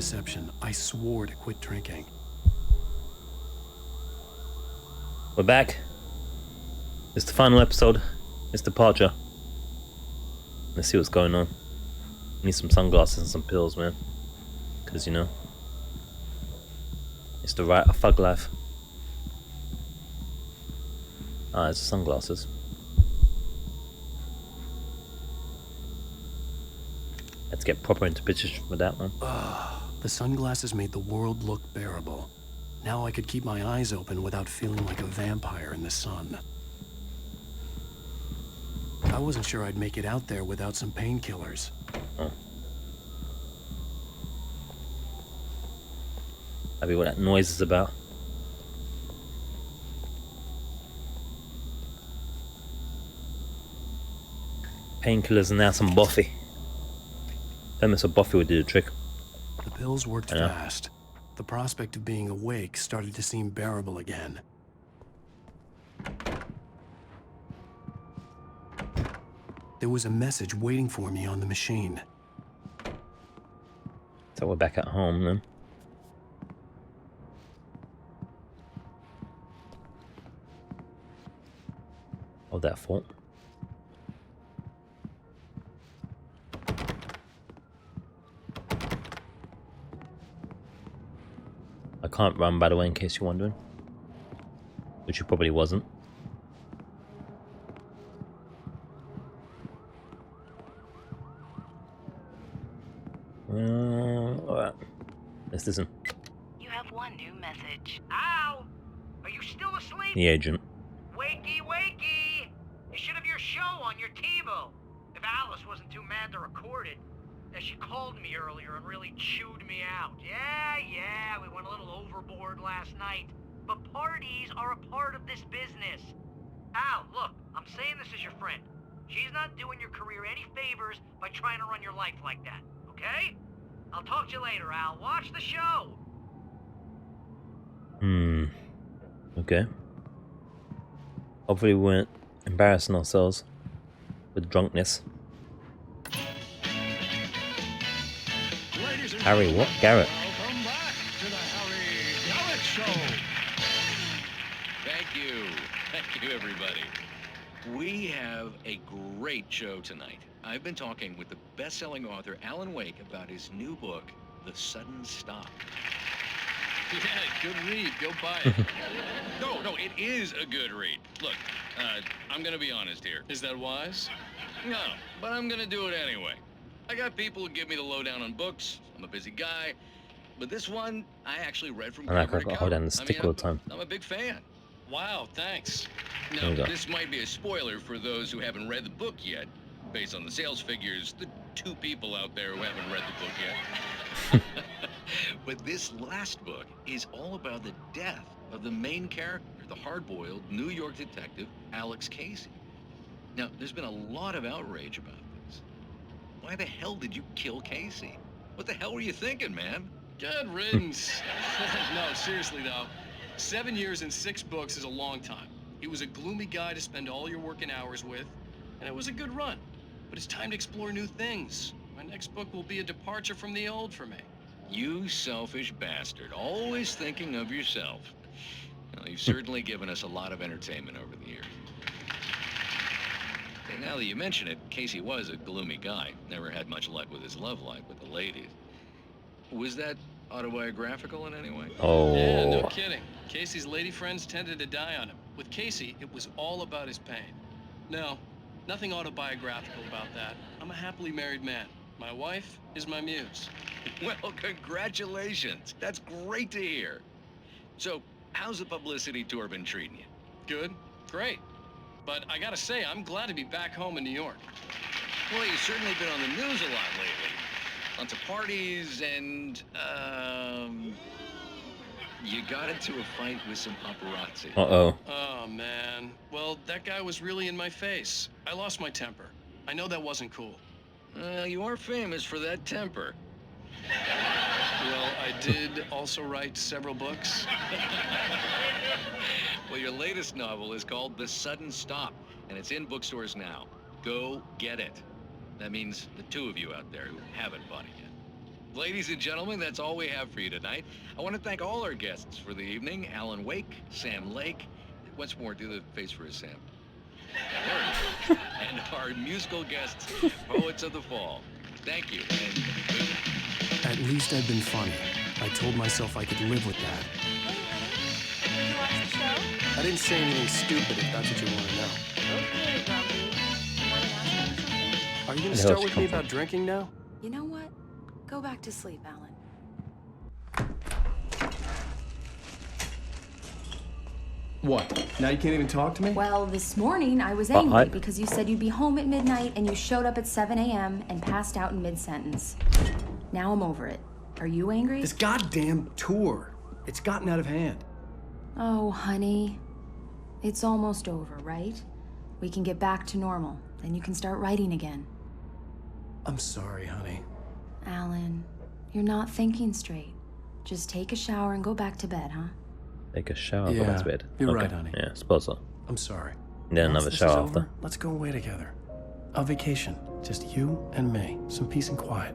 self-deception, I swore to quit drinking. We're back. It's the final episode. It's departure. Let's see what's going on. Need some sunglasses and some pills, man. Because, you know, it's the right of thug life. Ah, it's the sunglasses. Let's get proper into pictures with that one. The sunglasses made the world look bearable. Now I could keep my eyes open without feeling like a vampire in the sun. I wasn't sure I'd make it out there without some painkillers. Oh. Maybe what that noise is about. Painkillers and now some Buffy. Thermos of Buffy would do the trick. The pills worked fast. The prospect of being awake started to seem bearable again. There was a message waiting for me on the machine. So we're back at home then. Hold that thought. I can't run, by the way, in case you're wondering. Which you probably wasn't. Alright. Let's listen. You have one new message. Al! Are you still asleep? The agent. Wakey, wakey! You should have your show on your TiVo. If Alice wasn't too mad to record it. As she called me earlier and really chewed me out. Yeah, we went a little overboard last night. But parties are a part of this business. Al, look, I'm saying this as your friend. She's not doing your career any favors by trying to run your life like that, okay? I'll talk to you later, Al. Watch the show. Okay. Hopefully we weren't embarrassing ourselves with drunkenness. Harry, what? Garrett. Welcome back to the Harry Garrett Show. Thank you, everybody. We have a great show tonight. I've been talking with the best-selling author Alan Wake about his new book, The Sudden Stop. Yeah, good read. Go buy it. No, it is a good read. Look, I'm gonna be honest here. Is that wise? No, but I'm gonna do it anyway. I got people who give me the lowdown on books. I'm a busy guy. But this one, I actually read from cover to cover. Hold on the stick all the time. I'm a big fan. Wow, thanks. Now, this might be a spoiler for those who haven't read the book yet. Based on the sales figures, the 2 people out there who haven't read the book yet. But this last book is all about the death of the main character, the hard-boiled New York detective, Alex Casey. Now, there's been a lot of outrage about this. Why the hell did you kill Casey? What the hell were you thinking, man? Good riddance. No, seriously though. 7 years and 6 books is a long time. He was a gloomy guy to spend all your working hours with, and it was a good run. But it's time to explore new things. My next book will be a departure from the old for me. You selfish bastard, always thinking of yourself. Well, you've certainly given us a lot of entertainment over the years. And now that you mention it, Casey was a gloomy guy. Never had much luck with his love life with the ladies. Was that autobiographical in any way? Oh. Yeah, no kidding. Casey's lady friends tended to die on him. With Casey, it was all about his pain. No, nothing autobiographical about that. I'm a happily married man. My wife is my muse. Well, congratulations. That's great to hear. So, how's the publicity tour been treating you? Good, great. But I gotta say, I'm glad to be back home in New York. Well, you've certainly been on the news a lot lately. Lots of parties and, you got into a fight with some paparazzi. Uh-oh. Oh, man. Well, that guy was really in my face. I lost my temper. I know that wasn't cool. You are famous for that temper. Well, I did also write several books. Well, your latest novel is called The Sudden Stop, and it's in bookstores now. Go get it. That means the 2 of you out there who haven't bought it yet. Ladies and gentlemen, that's all we have for you tonight. I want to thank all our guests for the evening. Alan Wake, Sam Lake. Once more, do the face for us, Sam. Word. And our musical guests, Poets of the Fall. Thank you. And At least I'd been funny. I told myself I could live with that. Did you watch the show? I didn't say anything stupid if that's what you want to know. Okay, Grumpy. You want to ask me something? Are you going Where to the hell start did with she me come from? about drinking now? You know what? Go back to sleep, Alan. What? Now you can't even talk to me? Well, this morning I was But angry I- because you said you'd be home at midnight and you showed up at 7 a.m. and passed out in mid-sentence. Now I'm over it. Are you angry? This goddamn tour. It's gotten out of hand. Oh, honey. It's almost over, right? We can get back to normal. Then you can start writing again. I'm sorry, honey. Alan, you're not thinking straight. Just take a shower and go back to bed, huh? Take a shower, go Yeah, back to bed. you're Okay. right, honey. Yeah, suppose so. I'm sorry. And then Once another this shower is after. over, let's go away together. A vacation. Just you and me. Some peace and quiet.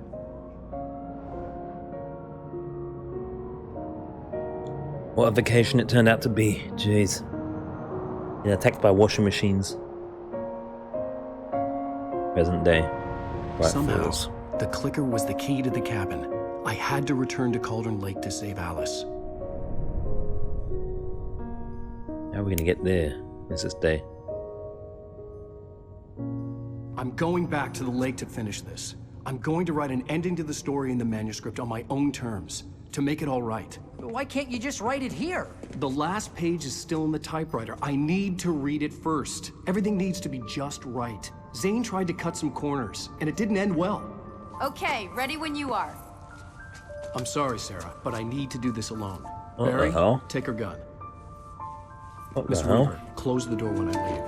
What a vacation it turned out to be. Jeez. Being attacked by washing machines. Present day. Bright Somehow, Falls. the clicker was the key to the cabin. I had to return to Cauldron Lake to save Alice. How are we gonna get there? This is day. I'm going back to the lake to finish this. I'm going to write an ending to the story in the manuscript on my own terms, to make it all right. Why can't you just write it here? The last page is still in the typewriter. I need to read it first. Everything needs to be just right. Zane tried to cut some corners, and it didn't end well. Okay, ready when you are. I'm sorry, Sarah, but I need to do this alone. What the Barry, hell? take her gun. What Miss the hell? Weaver, close the door when I leave.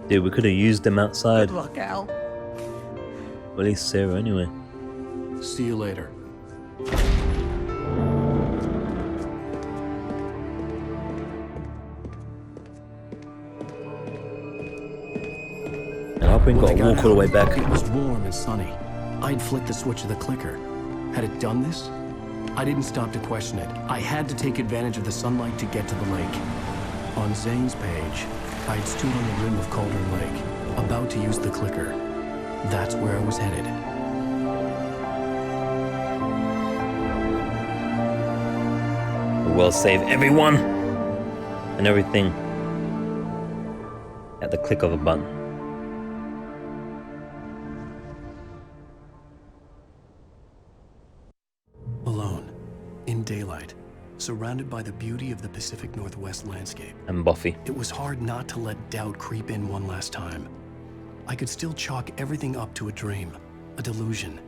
Dude, we could have used them outside. Good luck, Al. Well, at least Sarah anyway. See you later. And I hope we ain't got to walk all the way back. It was warm and sunny. I'd flicked the switch of the clicker. Had it done this? I didn't stop to question it. I had to take advantage of the sunlight to get to the lake. On Zane's page, I'd stood on the rim of Cauldron Lake, about to use the clicker. That's where I was headed. We will save everyone and everything at the click of a button. Alone, in daylight, surrounded by the beauty of the Pacific Northwest landscape. And Buffy. It was hard not to let doubt creep in one last time. I could still chalk everything up to a dream, a delusion.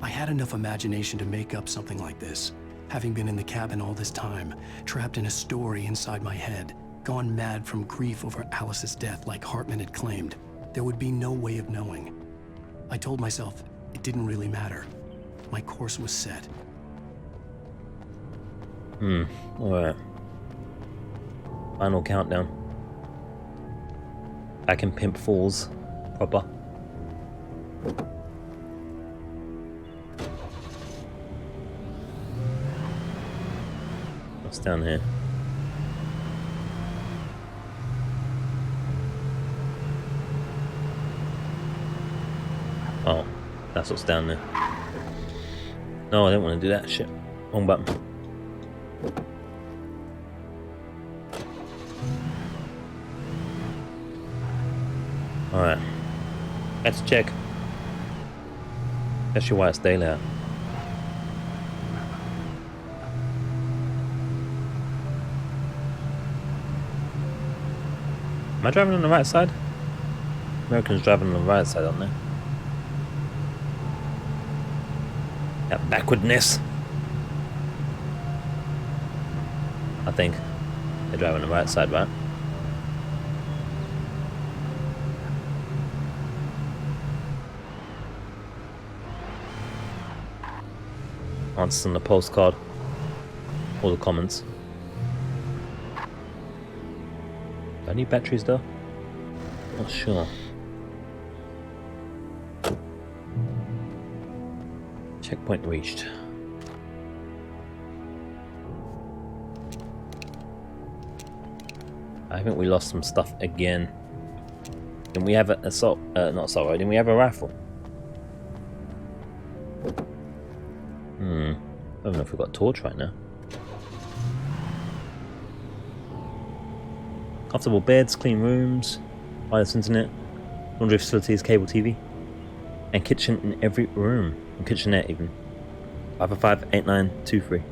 I had enough imagination to make up something like this. Having been in the cabin all this time, trapped in a story inside my head, gone mad from grief over Alice's death like Hartman had claimed, there would be no way of knowing. I told myself it didn't really matter. My course was set. Alright. Final countdown. Back in Pimp Falls. Proper. What's down here? Oh, that's what's down there. No, I didn't want to do that shit. Wrong button. Alright. Let's check. Especially why it's daylight. Am I driving on the right side? Americans driving on the right side, aren't they? That backwardness. I think they're driving on the right side, right? Answers on the postcard. All the comments. Do I need batteries though? Not sure. Checkpoint reached. I think we lost some stuff again. Didn't we have an assault? Not assault, right? Didn't we have a raffle? I don't know if we've got a torch right now. Comfortable beds, clean rooms, wireless internet, laundry facilities, cable TV, and kitchen in every room. And kitchenette even. 555-8923.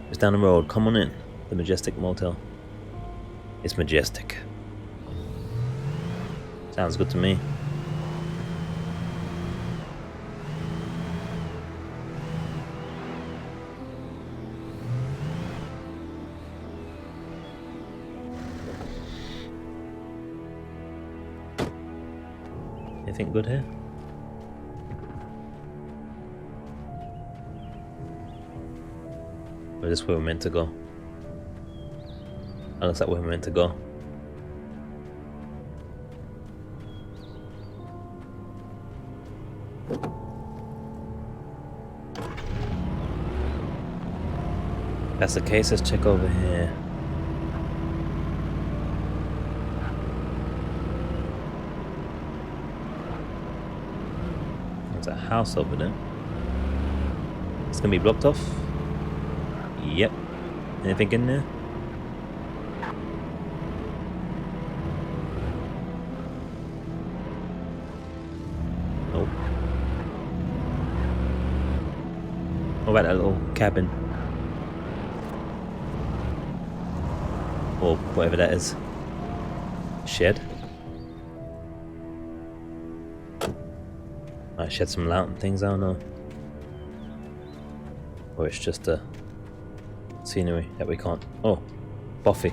Just down the road. Come on in. The Majestic Motel. It's majestic. Sounds good to me. Anything good here? Or is this where we're meant to go? Oh, looks like where we're meant to go. If that's the case, let's check over here. There's a house over there. It's gonna be blocked off. Yep. Anything in there? Nope. What about that little cabin? Or whatever that is. Shed. Might shed some light and things, I don't know. Or it's just a scenery that we can't. Oh, Buffy.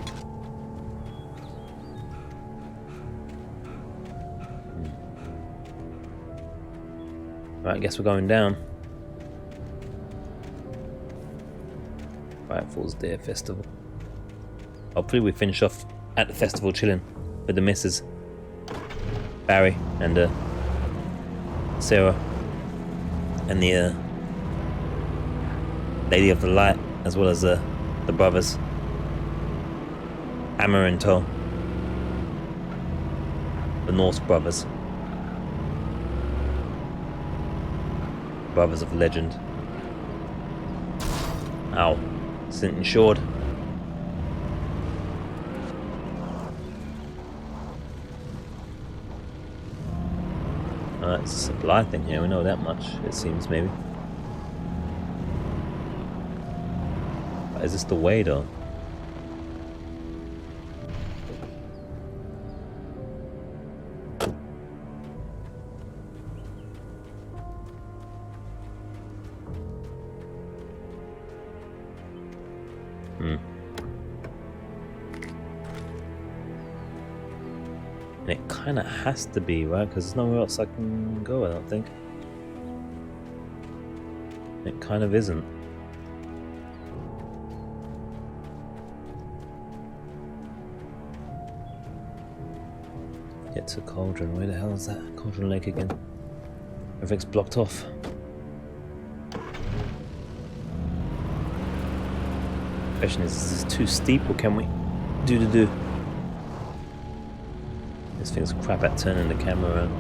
Right, I guess we're going down. Right, Fool's Day Festival. Hopefully we finish off at the festival chilling with the missus, Barry and Sarah, and the Lady of the Light, as well as the brothers, Hammer and Toe, the Norse brothers, brothers of legend. Ow, isn't insured. It's a supply thing here, we know that much, it seems, maybe. But is this the way, though? And it kind of has to be, right? Because there's nowhere else I can go, I don't think. It kind of isn't. Get to Cauldron. Where the hell is that? Cauldron Lake again. Everything's blocked off. Question is this too steep, or can we do? This thing's crap at turning the camera around.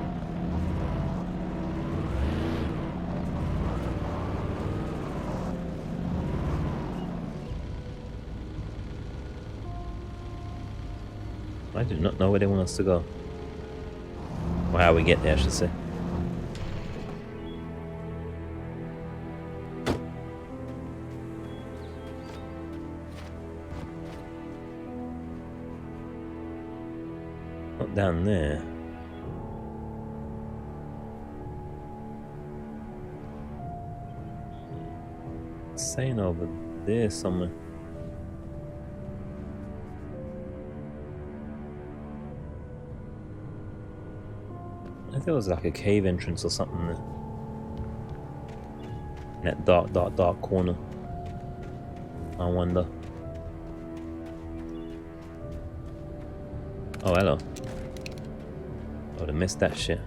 I do not know where they want us to go. Or how we get there, I should say. Not down there. It's saying over there somewhere. I think there was like a cave entrance or something there. In that dark corner. I wonder. Oh, hello. I would have missed that shit.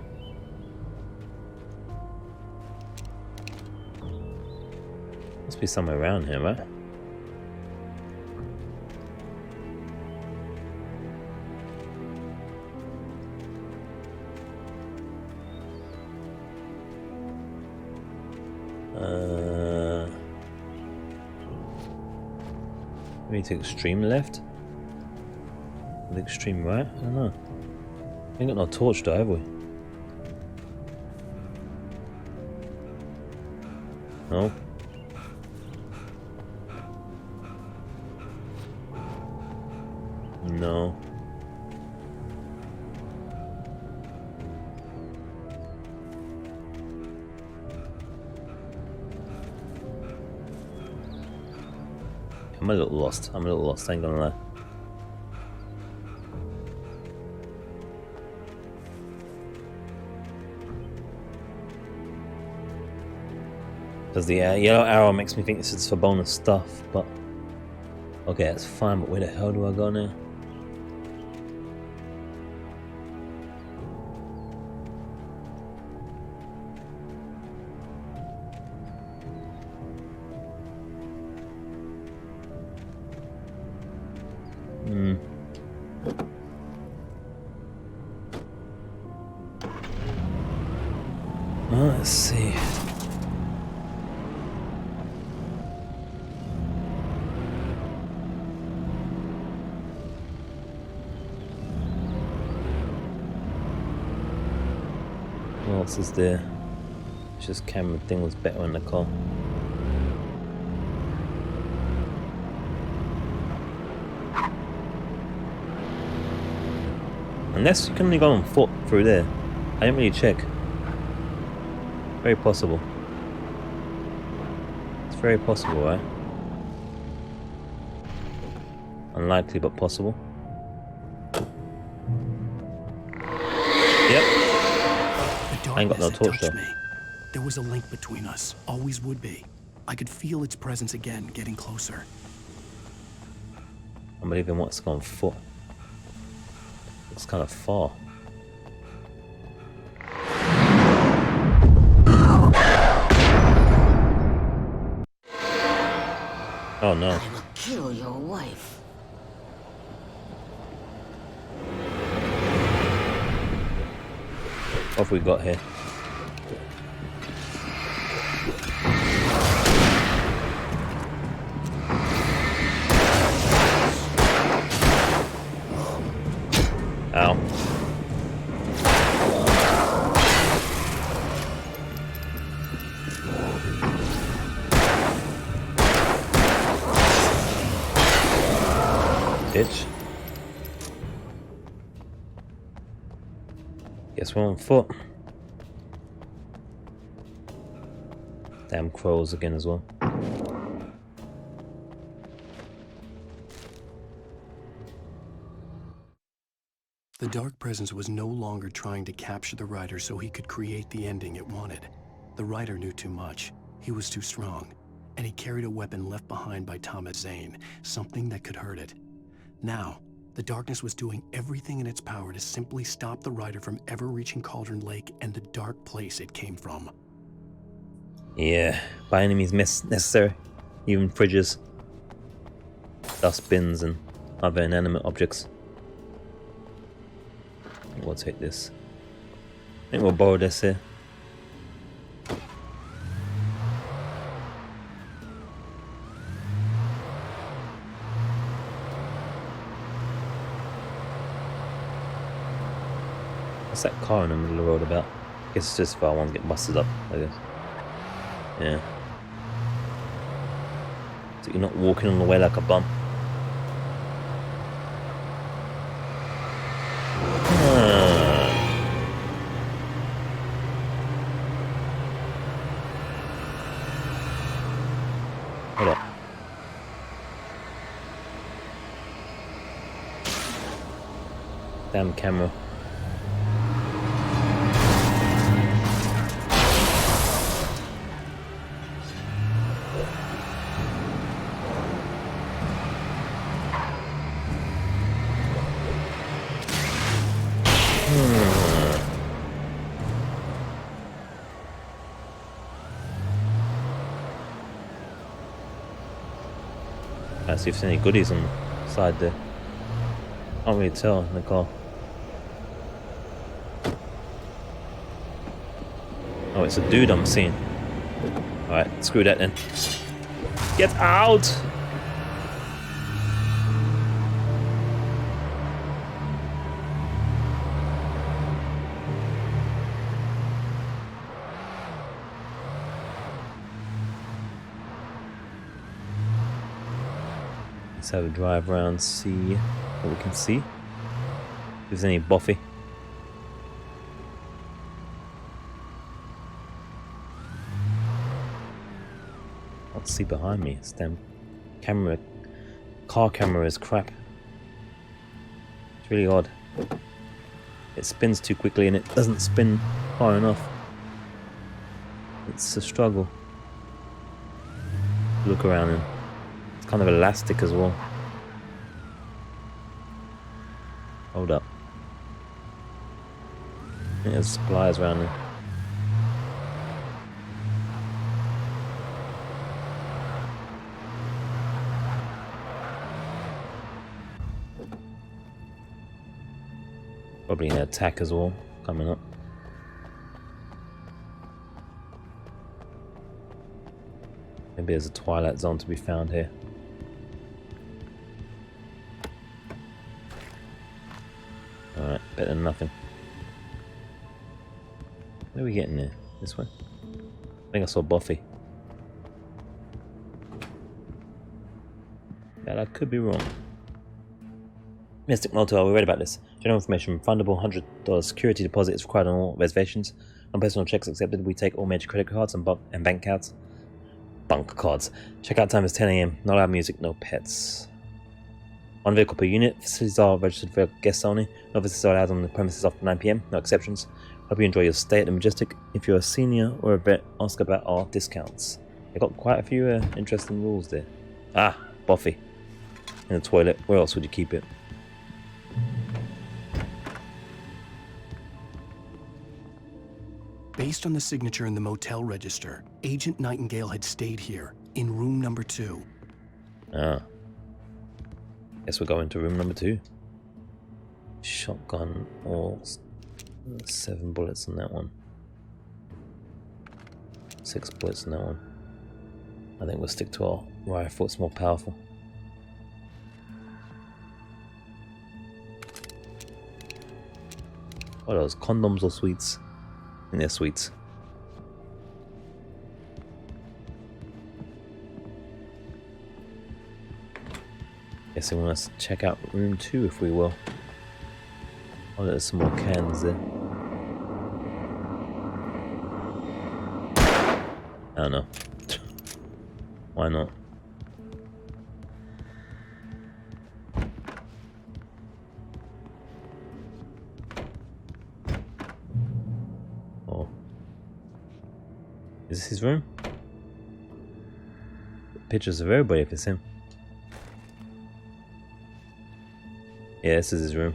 Must be somewhere around here, right? Maybe take extreme left? Or the extreme right? I don't know. Ain't got no torch though, have we? No? No. I'm a little lost. I ain't gonna lie. Because the yellow arrow makes me think this is for bonus stuff, but... Okay, that's fine, but where the hell do I go now? Let's see. What else is there? It's just camera thing was better in the car. Unless you can only go on foot through there. I didn't really check. Very possible. It's very possible, right? Unlikely, but possible. Yep. I ain't got no torch though. There was a link between us. Always would be. I could feel its presence again, getting closer. I'm believing what's gone foot. Looks kind of far. Oh no. I will kill your wife. What have we got here? Ow. Bitch. Guess we're on foot. Damn crows again as well. The dark presence was no longer trying to capture the writer so he could create the ending it wanted. The writer knew too much. He was too strong. And he carried a weapon left behind by Thomas Zane, something that could hurt it. Now, the darkness was doing everything in its power to simply stop the writer from ever reaching Cauldron Lake and the dark place it came from. Yeah, by any means necessary. Even fridges, dustbins, and other inanimate objects. I think we'll take this. I think we'll borrow this here. What's that car in the middle of the road about? I guess it's just if I want to get busted up, I guess. Yeah. So you're not walking on the way like a bum. Hold up. Damn camera. See if there's any goodies on the side there. Can't really tell in the car. Oh, it's a dude I'm seeing. Alright, screw that then. Get out! Let's have a drive around, see what we can see. If there's any Buffy. Can't see behind me. This damn car camera is crap. It's really odd. It spins too quickly and it doesn't spin far enough. It's a struggle. Look around and it's kind of elastic as well. Hold up. There's supplies around there. Probably an attack as well coming up. Maybe there's a Twilight Zone to be found here. Alright, better than nothing. Where are we getting there? This way? I think I saw Buffy. Yeah, that could be wrong. Mystic Motel, we read about this. General information, refundable $100 security deposit is required on all reservations. On personal checks accepted, we take all major credit cards and bank cards. Bunk cards. Checkout time is 10 AM. Not allowed music, no pets. One vehicle per unit. Facilities are registered for guests only. No visitors are allowed on the premises after 9 PM. No exceptions. Hope you enjoy your stay at the Majestic. If you're a senior or a vet, ask about our discounts. They got quite a few interesting rules there. Ah, Buffy. In the toilet. Where else would you keep it? Based on the signature in the motel register, Agent Nightingale had stayed here, in room number 2. Ah. Guess we're going to room number 2. Shotgun or 7 bullets on that one. 6 bullets on that one. I think we'll stick to our rifle, it's more powerful. What are those, condoms or sweets? I think they're sweets. Guess they want us to check out room 2 if we will. Oh, there's some more cans there. I don't know. Why not? Oh. Is this his room? Pictures of everybody if it's him. Yeah, this is his room.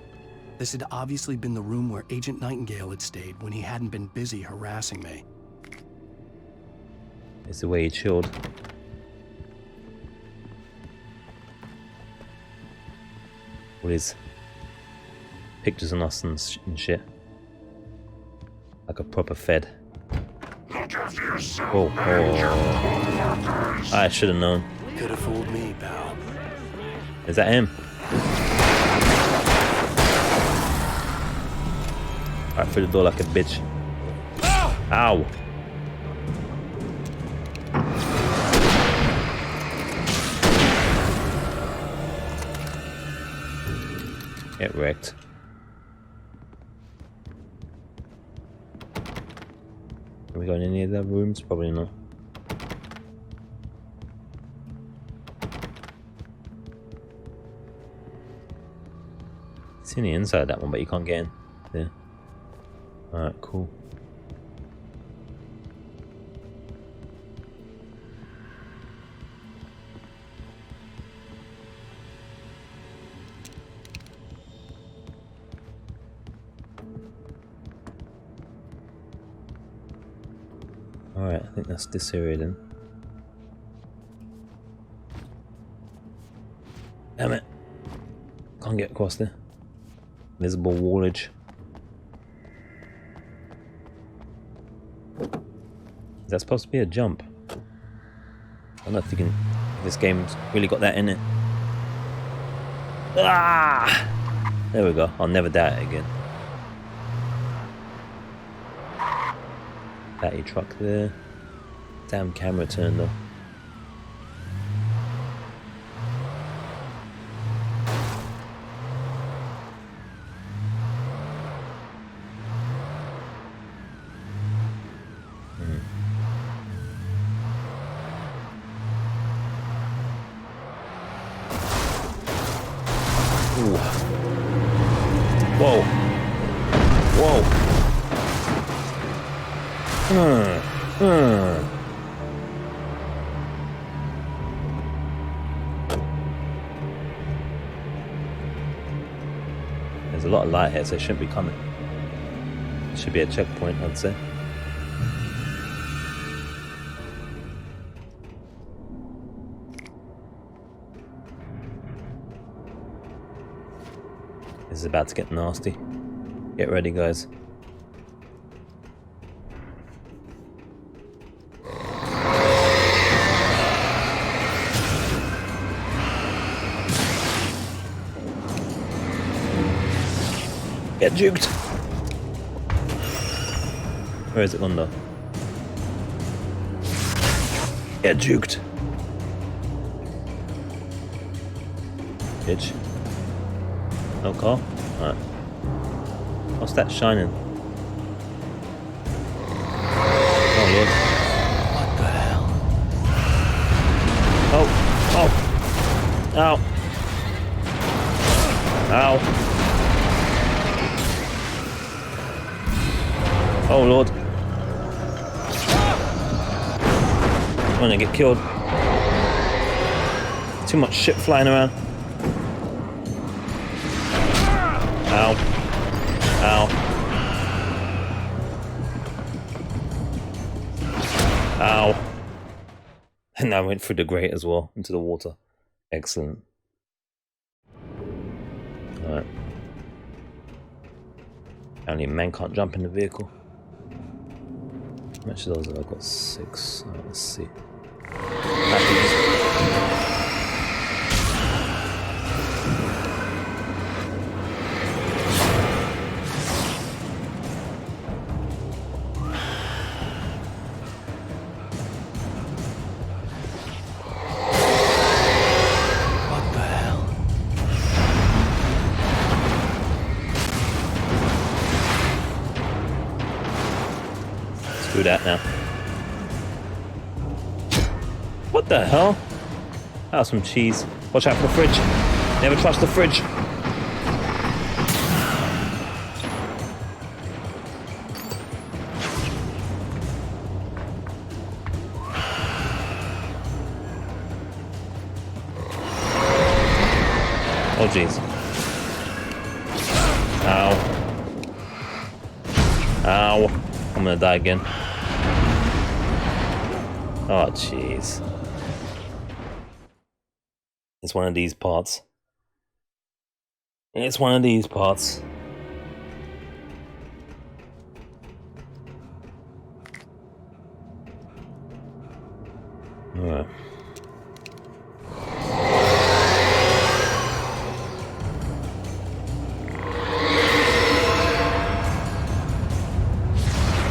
This had obviously been the room where Agent Nightingale had stayed when he hadn't been busy harassing me. It's the way he chilled. All his pictures on us and shit. Like a proper fed. Oh, I should have known. Could have fooled me, pal. Is that him? Right through the door like a bitch. Ow! Get wrecked. Can we go in any of the rooms? Probably not. It's in the inside of that one, but you can't get in there. Alright, cool. Alright, I think that's this area then. Damn it. Can't get across there. Visible wallage. Is that supposed to be a jump? I'm not thinking this game's really got that in it. Ah! There we go. I'll never doubt it again. Batty truck there. Damn camera turn though. Whoa. Whoa. There's a lot of light here, so it shouldn't be coming. It should be a checkpoint, I'd say. This is about to get nasty. Get ready, guys. Get juked! Where is it gone though? Get juked! Bitch. No car? Alright. What's that shining? Oh lord. What the hell? Oh! Oh! Ow! Ow! Oh lord. I'm gonna get killed. Too much shit flying around. Ow. Ow. Ow. And I went through the grate as well, into the water. Excellent. Alright. Apparently a man can't jump in the vehicle. How much of those have I got? 6. Let's see. What the hell? Do that now. What the hell? That was some cheese. Watch out for the fridge. Never trust the fridge. Oh jeez. Ow. Ow. I'm gonna die again. Oh jeez. It's one of these parts. It's one of these parts. Alright.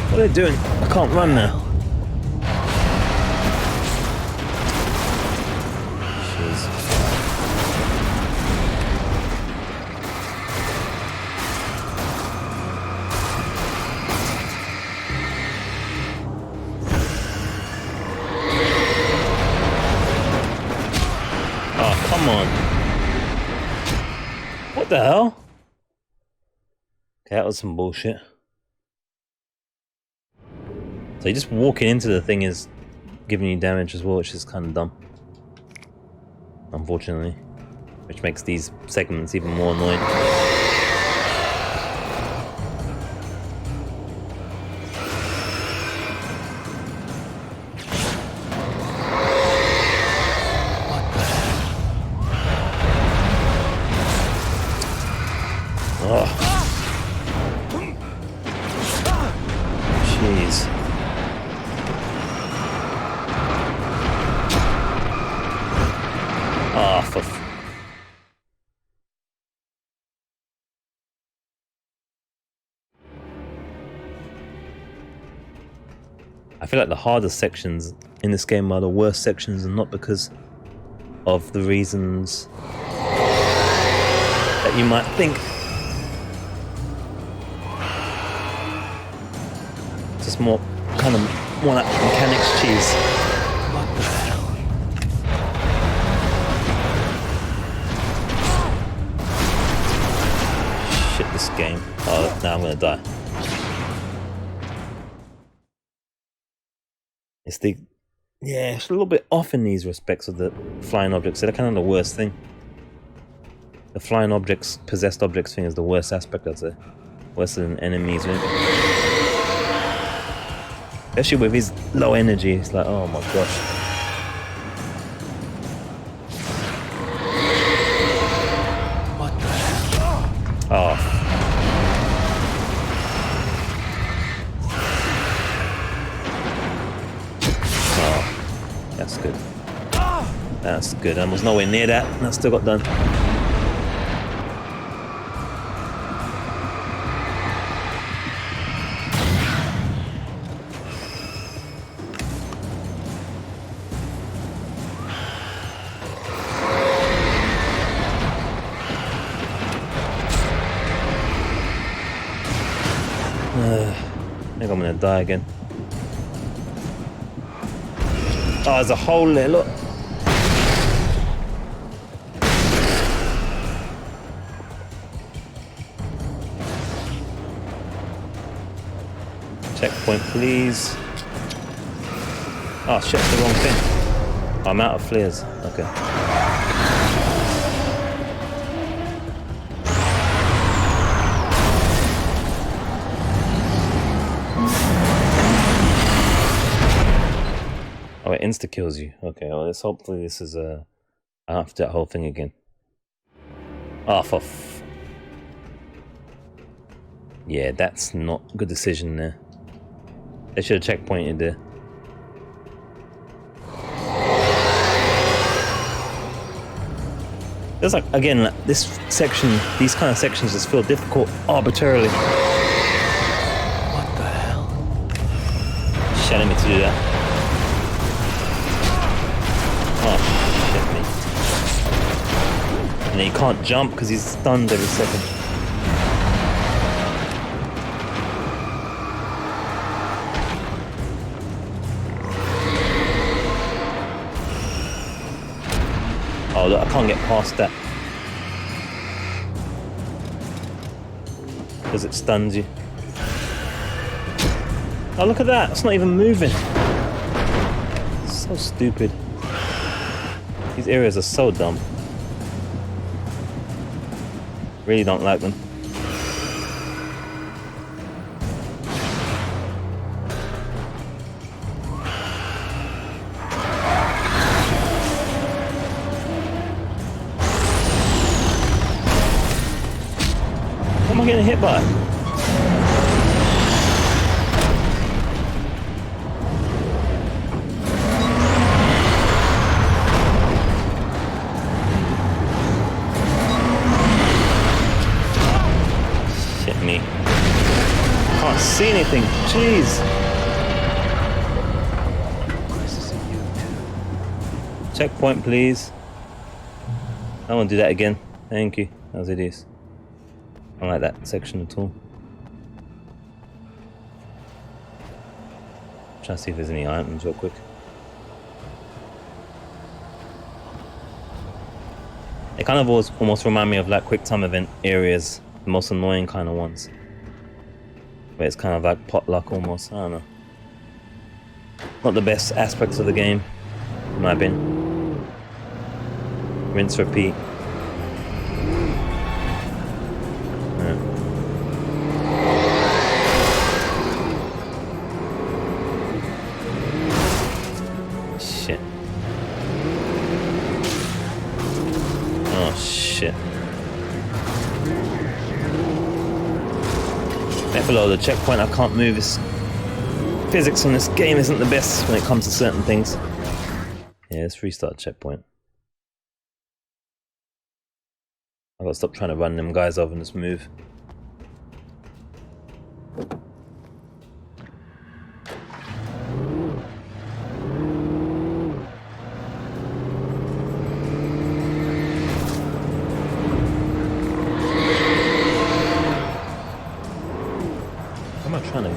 What are they doing? I can't run now. Come on. What the hell? Okay, that was some bullshit. So just walking into the thing is giving you damage as well, which is kind of dumb. Unfortunately. Which makes these segments even more annoying. feel like the hardest sections in this game are the worst sections, and not because of the reasons that you might think. Just more kind of more like mechanics cheese. What the hell? Shit, this game. Oh, now I'm gonna die. It's the... Yeah, it's a little bit off in these respects of the flying objects. They're kind of the worst thing. The flying objects, possessed objects thing is the worst aspect, I'd say. Worse than enemies, right? Especially with his low energy, it's like, oh my gosh. What the hell? Oh. Oh. That's good. That's good. I was nowhere near that, and I still got done. I think I'm gonna die again. Oh, there's a hole there, look. Checkpoint, please. Oh shit, that's the wrong thing. I'm out of flares. Okay. Oh, it insta kills you. Okay, well, hopefully this is I don't have to do that whole thing again. Oh, for yeah, that's not a good decision there. They should have checkpointed there. There's like, again, like, this section, these kind of sections just feel difficult arbitrarily. What the hell? Shouting me to do that. Oh, shit me. And then he can't jump because he's stunned every second. Oh look, I can't get past that. Because it stuns you. Oh look at that, it's not even moving. It's so stupid. These areas are so dumb. Really don't like them. What am I getting hit by? Shit me. Can't see anything. Jeez. Checkpoint, please. I won't do that again. Thank you. As it is. I don't like that section at all. Try to see if there's any items real quick. They kind of almost remind me of like quick time event areas, the most annoying kind of ones. Where it's kind of like potluck almost, I don't know. Not the best aspects of the game, in my opinion. Rinse, repeat. Shit. Oh shit. Right below the checkpoint, I can't move. This physics on this game isn't the best when it comes to certain things. Yeah, let's restart checkpoint. I gotta stop trying to run them guys over and just move.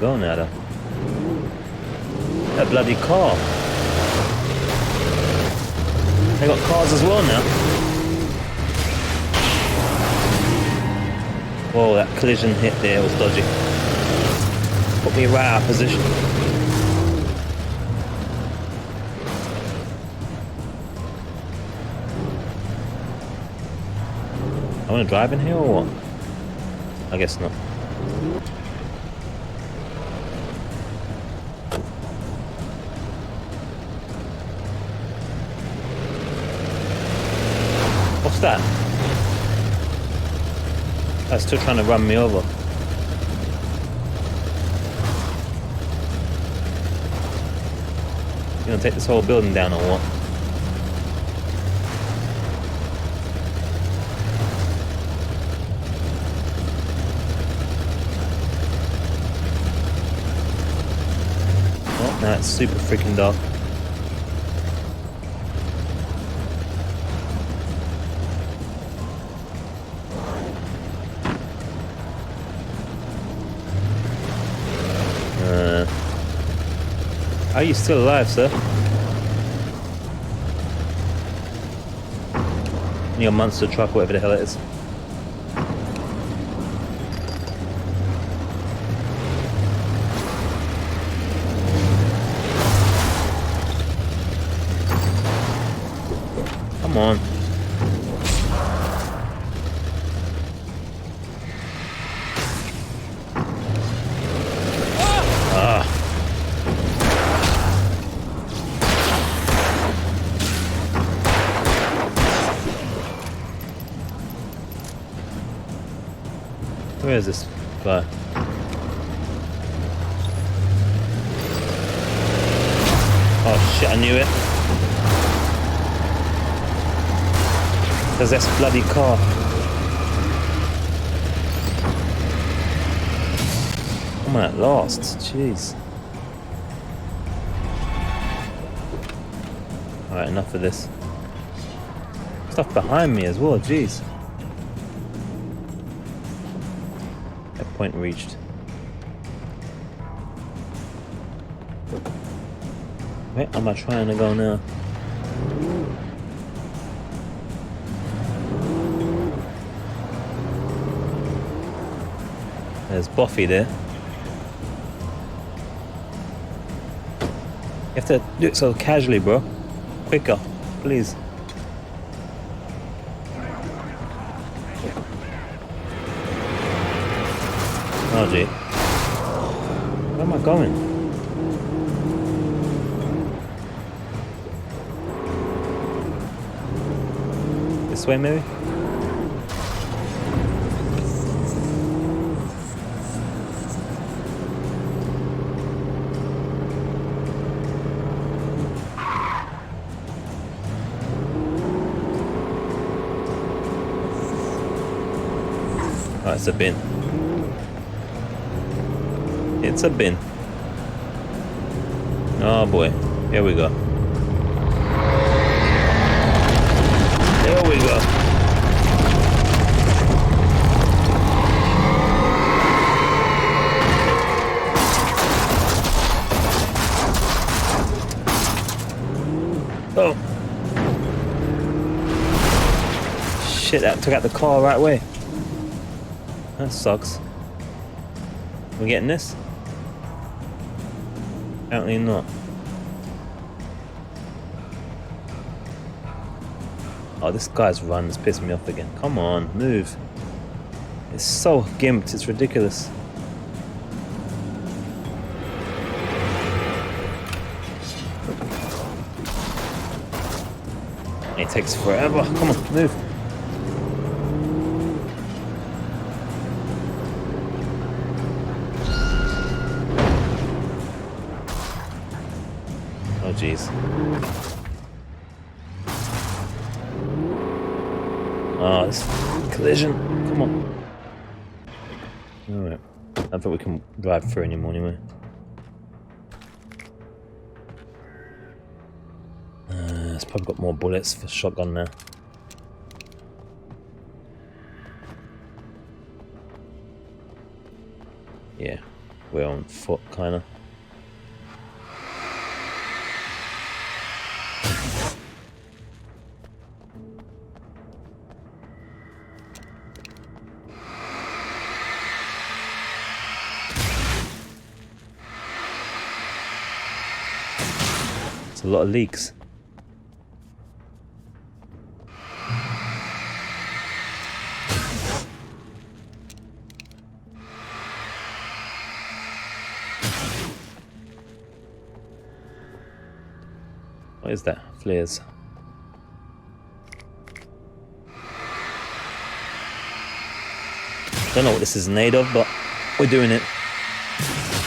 go now though. That bloody car. They got cars as well now. Whoa, that collision hit there was dodgy. Put me right out of position. I want to drive in here or what? I guess not. What's that? That's still trying to run me over. You gonna take this whole building down or what? Oh, now it's super freaking dark. Are you still alive, sir? In your monster truck, whatever the hell it is. Come on. Where is this guy? Oh shit, I knew it. Because that's a bloody car. I'm at last, jeez. Alright, enough of this. Stuff behind me as well, jeez. Point reached. Where am I trying to go now? There's Buffy there. You have to do it so casually, bro. Quicker, please. Oh gee. Where am I going? This way maybe? Oh, it's a bin. It's a bin. Oh boy, here we go. There we go. Oh. Shit, that took out the car right away. That sucks. We getting this? Apparently not. Oh, this guy's run has pissed me off again. Come on, move. It's so gimped, it's ridiculous. It takes forever. Come on, move. Oh jeez. Oh, this collision. Come on. Alright. I don't think we can drive through anymore anyway. It's probably got more bullets for shotgun now. Yeah. We're on foot, kind of. It's a lot of leaks. What is that? Flares. Don't know what this is made of, but we're doing it.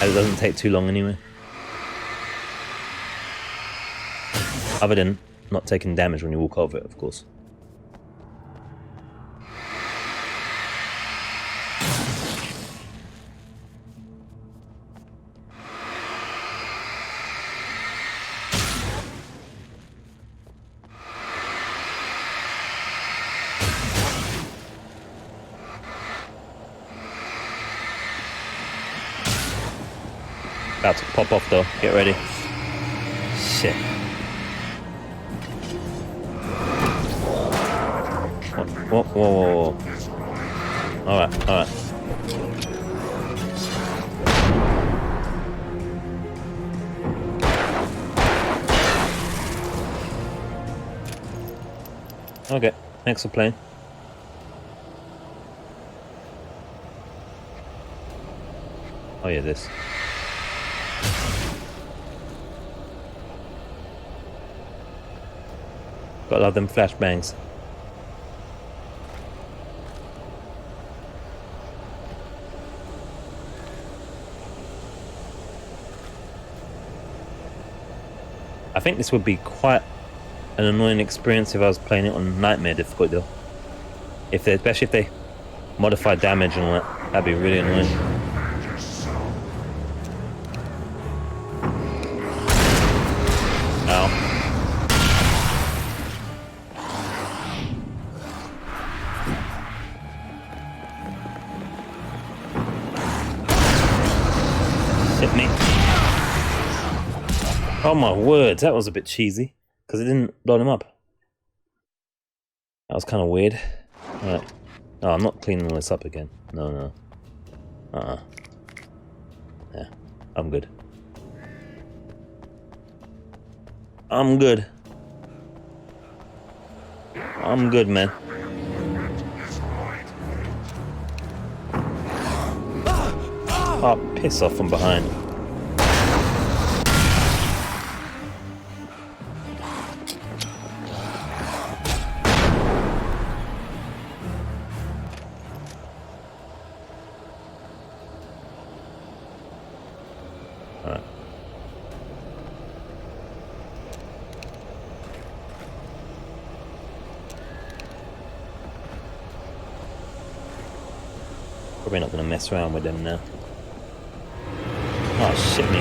And it doesn't take too long anyway. Other than not taking damage when you walk over it, of course. About to pop off though, get ready. Shit. Whoa, whoa, whoa, whoa. Alright, alright. Okay, thanks for playing. Oh yeah, this. Gotta love them flashbangs. I think this would be quite an annoying experience if I was playing it on nightmare difficulty though. Especially if they modify damage and all that, that'd be really annoying. Ow. Hit me. Oh my words, that was a bit cheesy because it didn't blow them up. That was kind of weird. Alright. Oh, I'm not cleaning all this up again. No. Yeah, I'm good. I'm good. I'm good, man. Oh, piss off from behind. Probably not going to mess around with them now. Oh, shit me.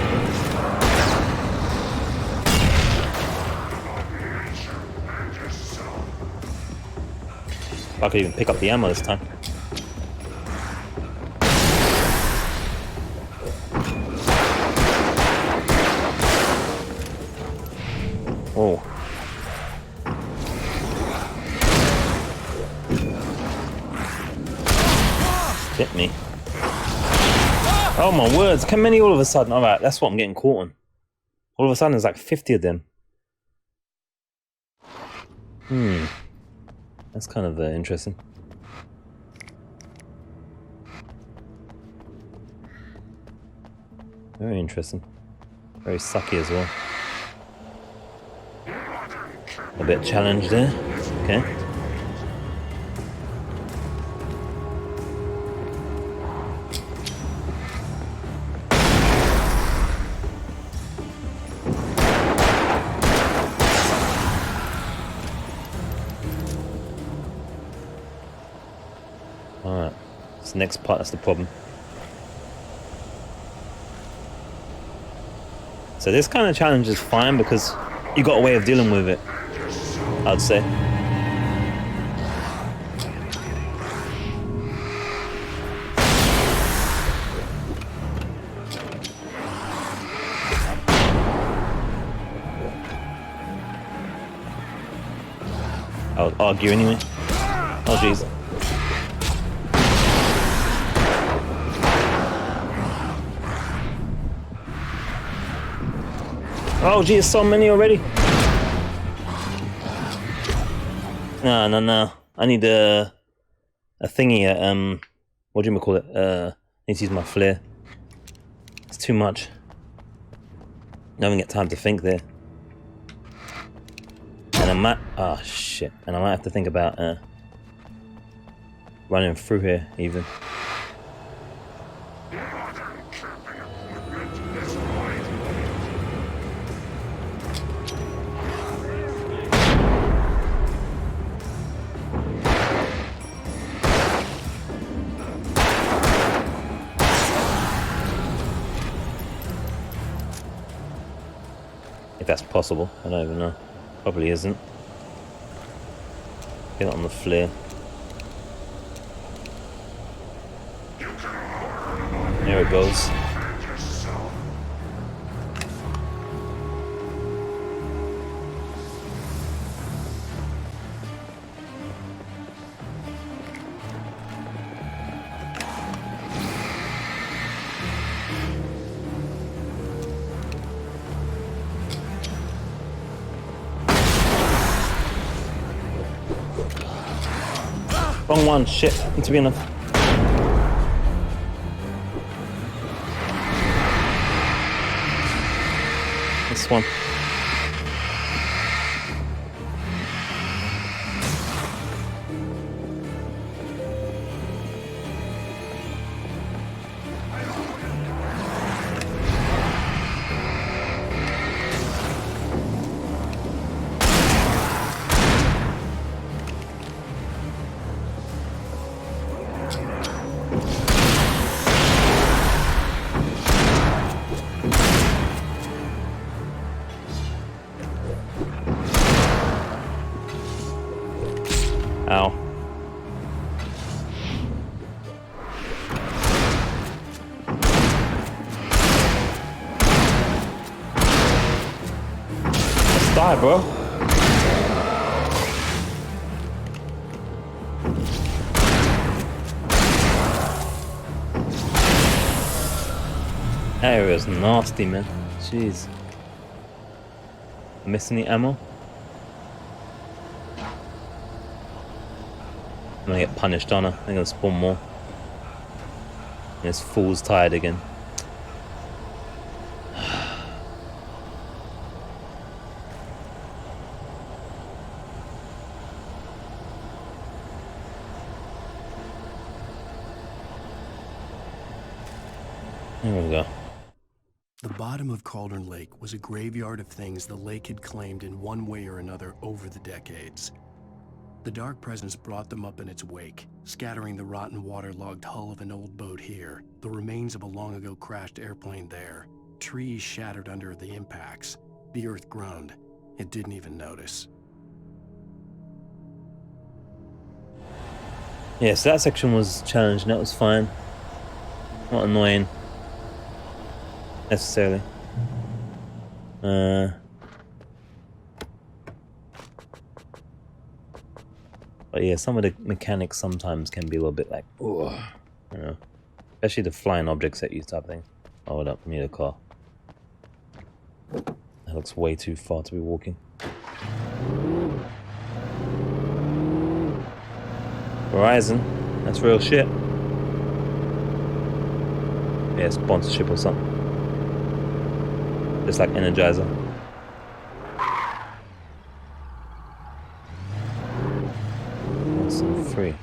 I could even pick up the ammo this time. Oh. Hit me. Oh my words, how many all of a sudden? Alright, that's what I'm getting caught on. All of a sudden there's like 50 of them. That's kind of interesting. Very interesting. Very sucky as well. A bit challenged there. Okay. Alright, it's the next part that's the problem. So this kind of challenge is fine because you got a way of dealing with it, I'd say. I'll argue anyway. Oh jeez. Oh geez, so many already. No. I need a thingy. What do you call it? I need to use my flare. It's too much. I don't even get time to think there. And I might. Oh shit. And I might have to think about running through here even. If that's possible, I don't even know. Probably isn't. Get it on the flare. There it goes. Wrong one, shit. Need to be enough. This one. Ow. Let's die, bro. That area's nasty, man. Jeez. Missing the ammo? I'm gonna get punished on her. I'm gonna spawn more. And this fool's tired again. There we go. The bottom of Cauldron Lake was a graveyard of things the lake had claimed in one way or another over the decades. The dark presence brought them up in its wake, scattering the rotten waterlogged hull of an old boat here, the remains of a long-ago crashed airplane there, trees shattered under the impacts. The earth groaned. It didn't even notice. Yeah, so that section was challenging. That was fine. Not annoying. Necessarily. But yeah, some of the mechanics sometimes can be a little bit like, oh, you know, especially the flying objects at you type thing. Oh, hold up, I need a car. That looks way too far to be walking. Horizon, that's real shit. Yeah, sponsorship or something. Just like Energizer. Awesome, free.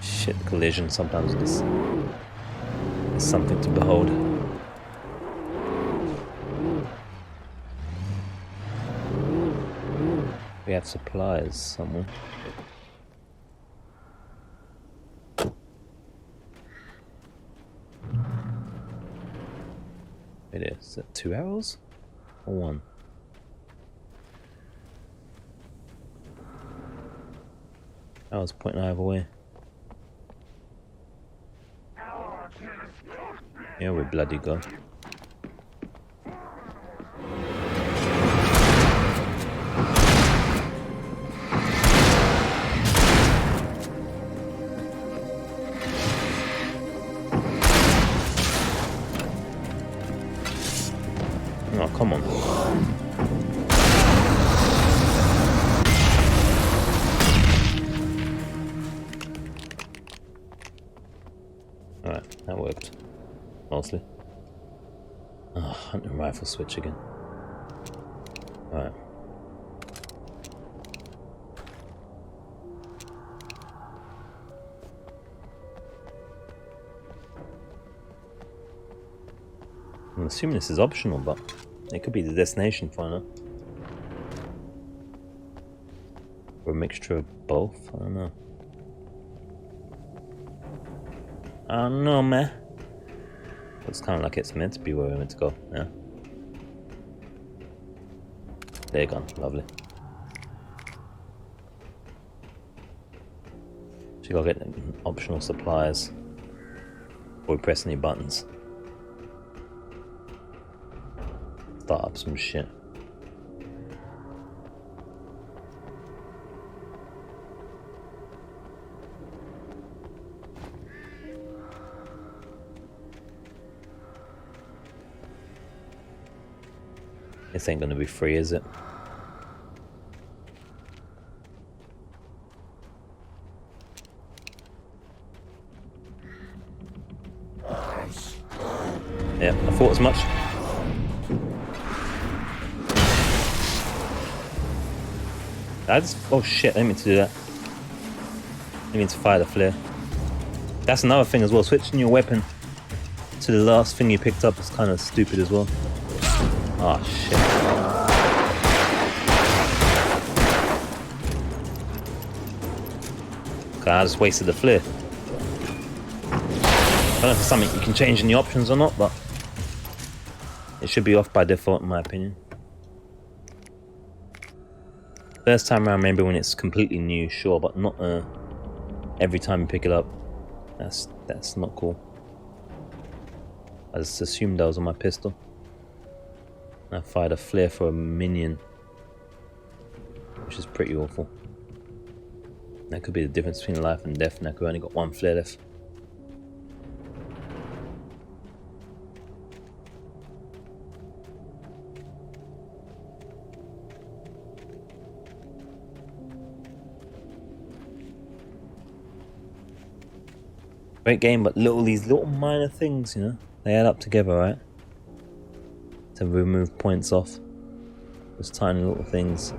Shit, collision sometimes is something to behold. We have supplies somewhere. It is. Is it 2 arrows? Or 1? Arrows pointing either way. Yeah, we bloody go. come on. Alright, that worked. Mostly. Oh, hunting rifle switch again. Alright. I'm assuming this is optional, but it could be the destination finder. Or a mixture of both, I don't know. I don't know, man. Looks kind of like it's meant to be where we're meant to go, yeah. There you go, lovely. So you gotta get optional supplies before we press any buttons. Start up some shit. This ain't gonna be free, is it? Yeah, I thought as much. Oh shit, I didn't mean to do that. I didn't mean to fire the flare. That's another thing as well, switching your weapon to the last thing you picked up is kind of stupid as well. Oh shit. Okay, I just wasted the flare. I don't know if it's something you can change in the options or not, but it should be off by default in my opinion. First time around, maybe when it's completely new, sure, but not every time you pick it up. That's not cool. I just assumed that was on my pistol. I fired a flare for a minion, which is pretty awful. That could be the difference between life and death, and I could only got one flare left. Great game, but these little minor things, you know, they add up together, right? To remove points off. Those tiny little things.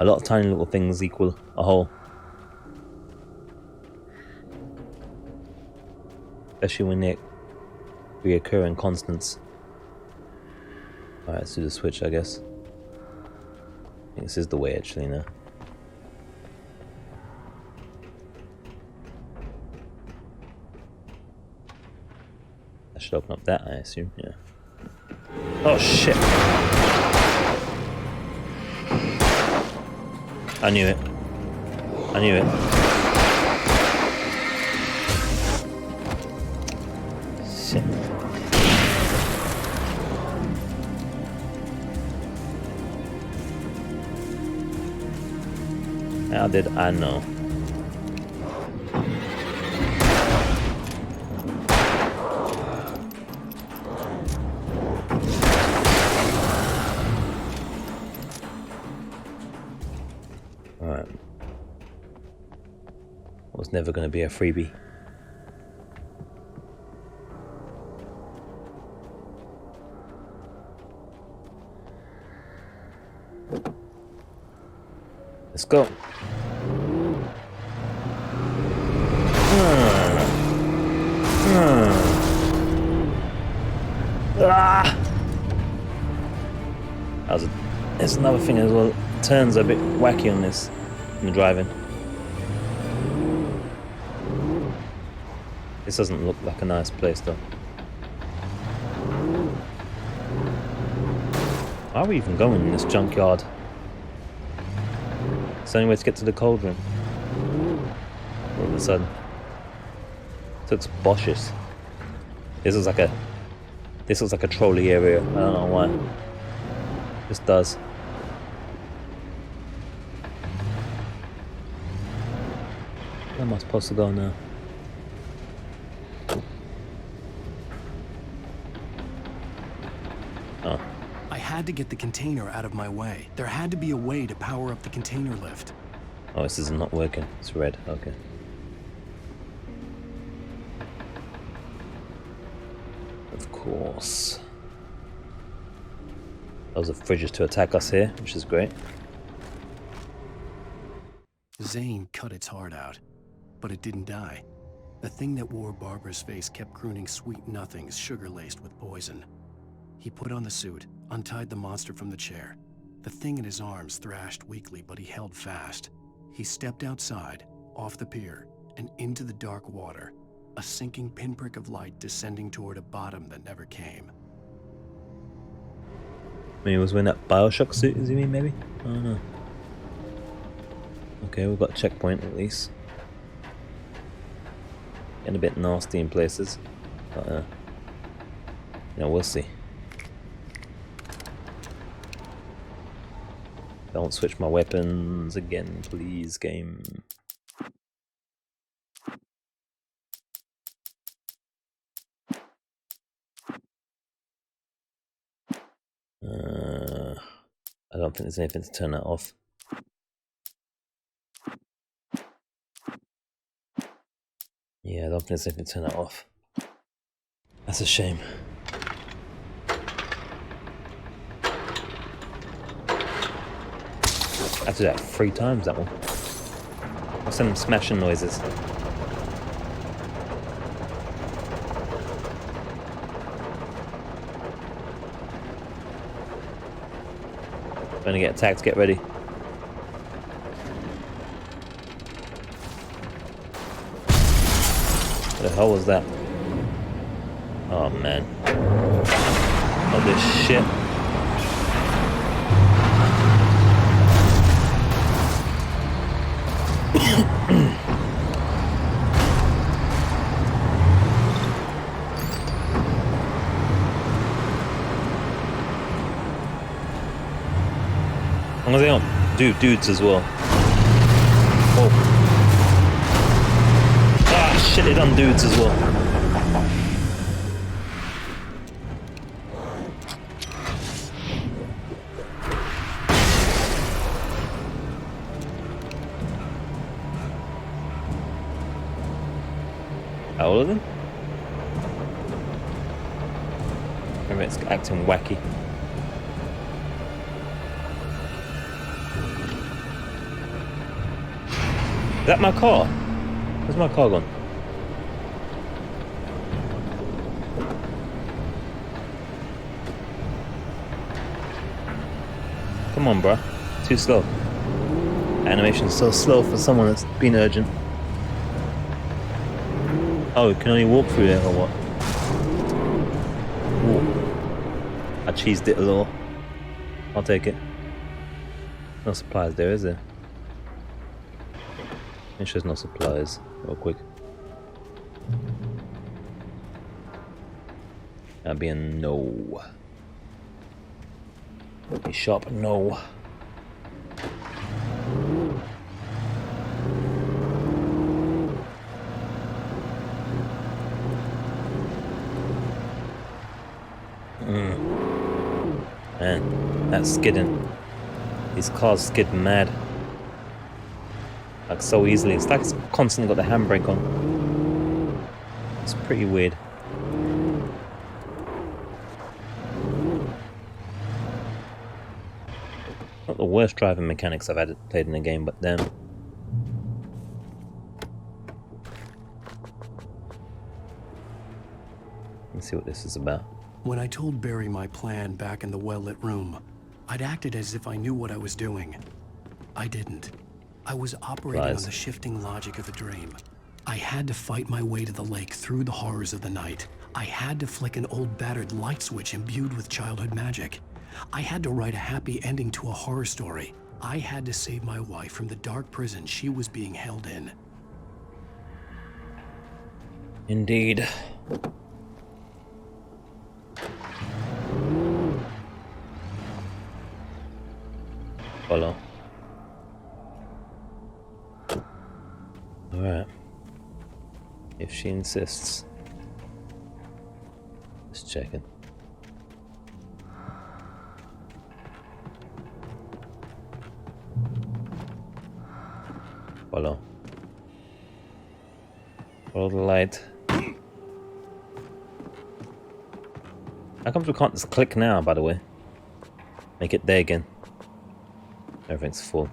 A lot of tiny little things equal a whole. Especially when they reoccur in constants. Alright, let's do the switch, I guess. I think this is the way actually now. I should open up that, I assume, yeah. Oh shit! I knew it. I knew it. Shit. How did I know? Alright. Was never going to be a freebie. Let's go. That's another thing as well. Turns are a bit wacky on this in the driving. This doesn't look like a nice place though. Why are we even going in this junkyard? It's the only way to get to the cold room. All of a sudden. It looks boshish. This looks like a trolley area. I don't know why. This does. Where am I supposed to go now? I had to get the container out of my way. There had to be a way to power up the container lift. Oh, this is not working. It's red. Okay. Of course. Those are fridges to attack us here, which is great. Zane cut its heart out, but it didn't die. The thing that wore Barbara's face kept crooning sweet nothings sugar-laced with poison. He put on the suit, untied the monster from the chair. The thing in his arms thrashed weakly, but he held fast. He stepped outside, off the pier, and into the dark water, a sinking pinprick of light descending toward a bottom that never came. Maybe it was wearing that Bioshock suit, does he mean, maybe? I don't know. Okay, we've got a checkpoint at least. Getting a bit nasty in places. But, we'll see. Don't switch my weapons again, please, game. I don't think there's anything to turn that off. Yeah, I don't think there's anything to turn that off. That's a shame. I have to do that 3 times, that one. What's them smashing noises? Gonna get attacked, get ready. What the hell was that? Oh man. All this shit. As long as they don't do dudes as well. Oh. Ah, shit, they done dudes as well. All of them? Maybe it's acting wacky. Is that my car? Where's my car gone? Come on, bruh. Too slow. Animation's so slow for someone that's been urgent. Oh, you can only walk through there or what? Ooh. I cheesed it a little. I'll take it. No supplies there, is there? Make sure there's no supplies, real quick. That'd be a no. A sharp no. Man, that's skidding. These cars skid mad. Like so easily. It's like it's constantly got the handbrake on. It's pretty weird. Not the worst driving mechanics I've had played in a game, but damn. Let's see what this is about. When I told Barry my plan back in the well-lit room, I'd acted as if I knew what I was doing. I didn't. I was operating on the shifting logic of a dream. I had to fight my way to the lake through the horrors of the night. I had to flick an old battered light switch imbued with childhood magic. I had to write a happy ending to a horror story. I had to save my wife from the dark prison she was being held in. Indeed. Follow. Alright. If she insists. Just checking. Follow. Follow the light. How comes we can't just click now, by the way? Make it day again. Everything's full.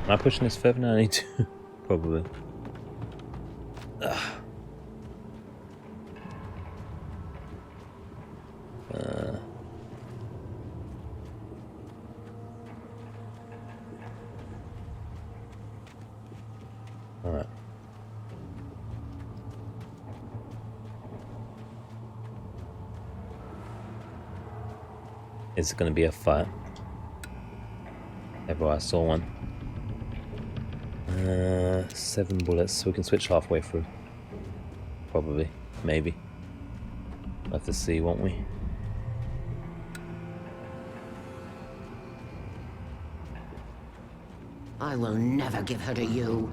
Am I pushing this further than I need to? Probably. Alright. Is it going to be a fight? Ever I saw one. 7 bullets, so we can switch halfway through. Probably. Maybe. We'll have to see, won't we? I will never give her to you.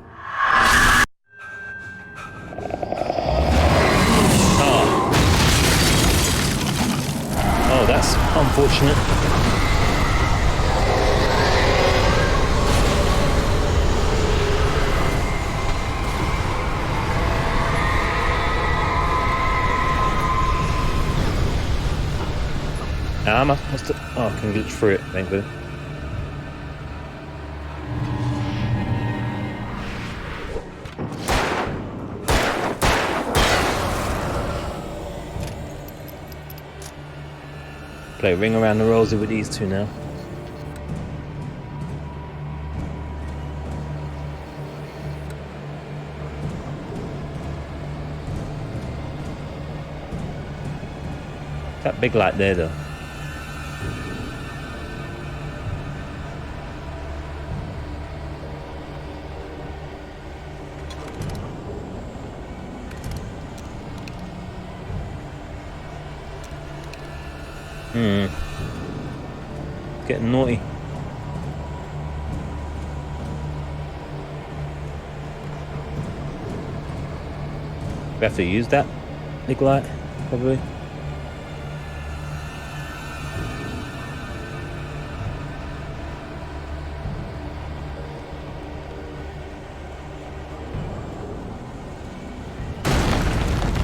Oh, that's unfortunate. I must have... Oh, I can glitch through it, thankfully. Play Ring Around the Rosie with these two now. That big light there though. Getting naughty. We have to use that big light, probably.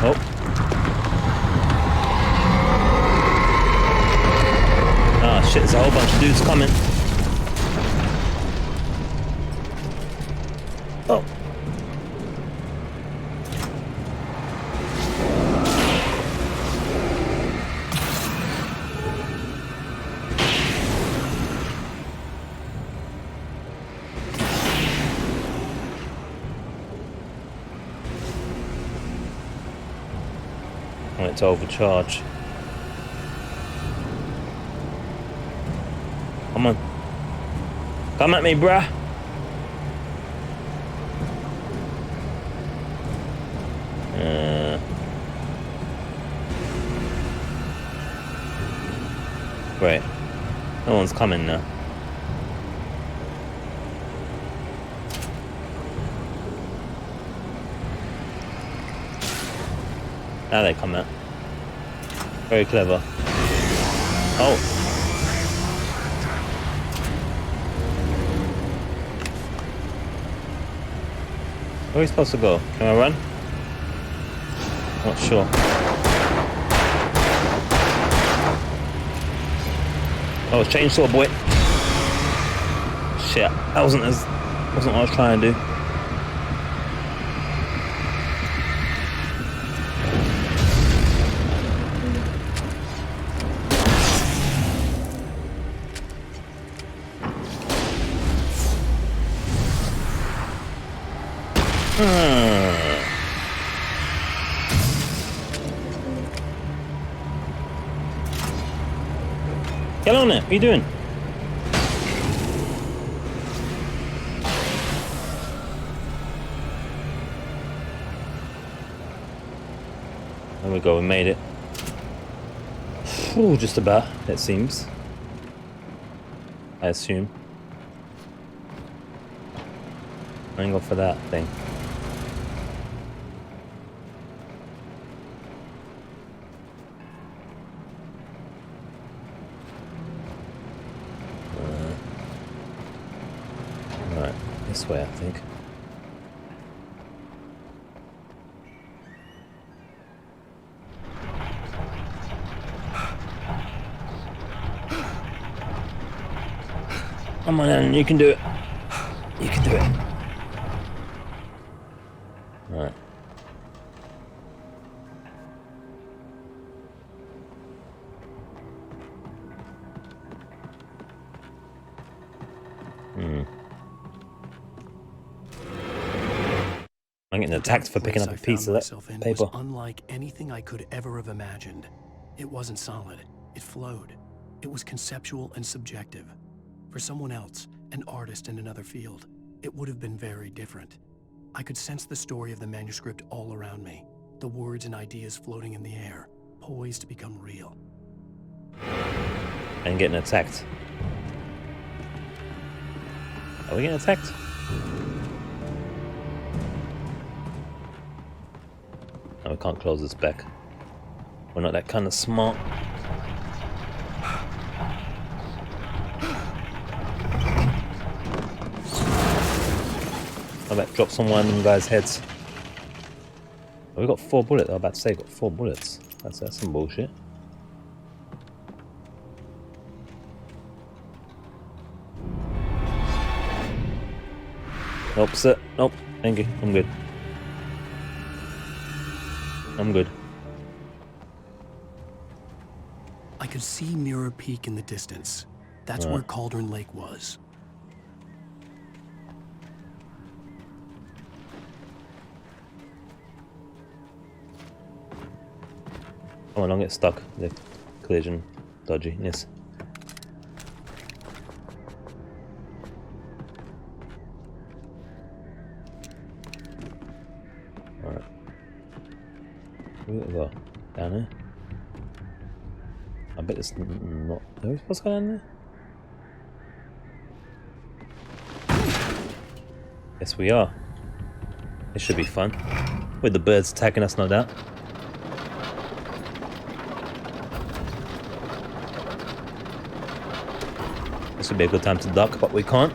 Oh. Shit, there's a whole bunch of dudes coming. Oh. I want it to overcharge. Come on. Come at me, bruh. Right. No one's coming now. Now they come out. Very clever. Oh. Where are we supposed to go? Can I run? Not sure. Oh, chainsaw boy. Shit, that wasn't what I was trying to do. Get on it, what are you doing? There we go, we made it. Ooh, just about, it seems. I assume. I ain't go for that thing. Alright, this way I think. Come on, Alan, you can do it. You can do it. Alright. I'm getting attacked for picking up a piece of that paper. Was unlike anything I could ever have imagined. It wasn't solid. It flowed. It was conceptual and subjective. For someone else, an artist in another field, it would have been very different. I could sense the story of the manuscript all around me, the words and ideas floating in the air, poised to become real. And getting attacked. Are we getting attacked? No, we can't close this back. We're not that kind of smart. I bet drop some one of them guys' heads. Oh, we got 4 bullets. I was about to say, got 4 bullets. That's some bullshit. Nope, sir. Nope. Thank you. I'm good. I'm good. I could see Mirror Peak in the distance. That's where Cauldron Lake was. Come on, don't get stuck. The collision dodginess. Alright. Where we go? Down here? I bet it's not. Are we supposed to go down there? Yes, we are. This should be fun. With the birds attacking us, no doubt. This would be a good time to duck, but we can't.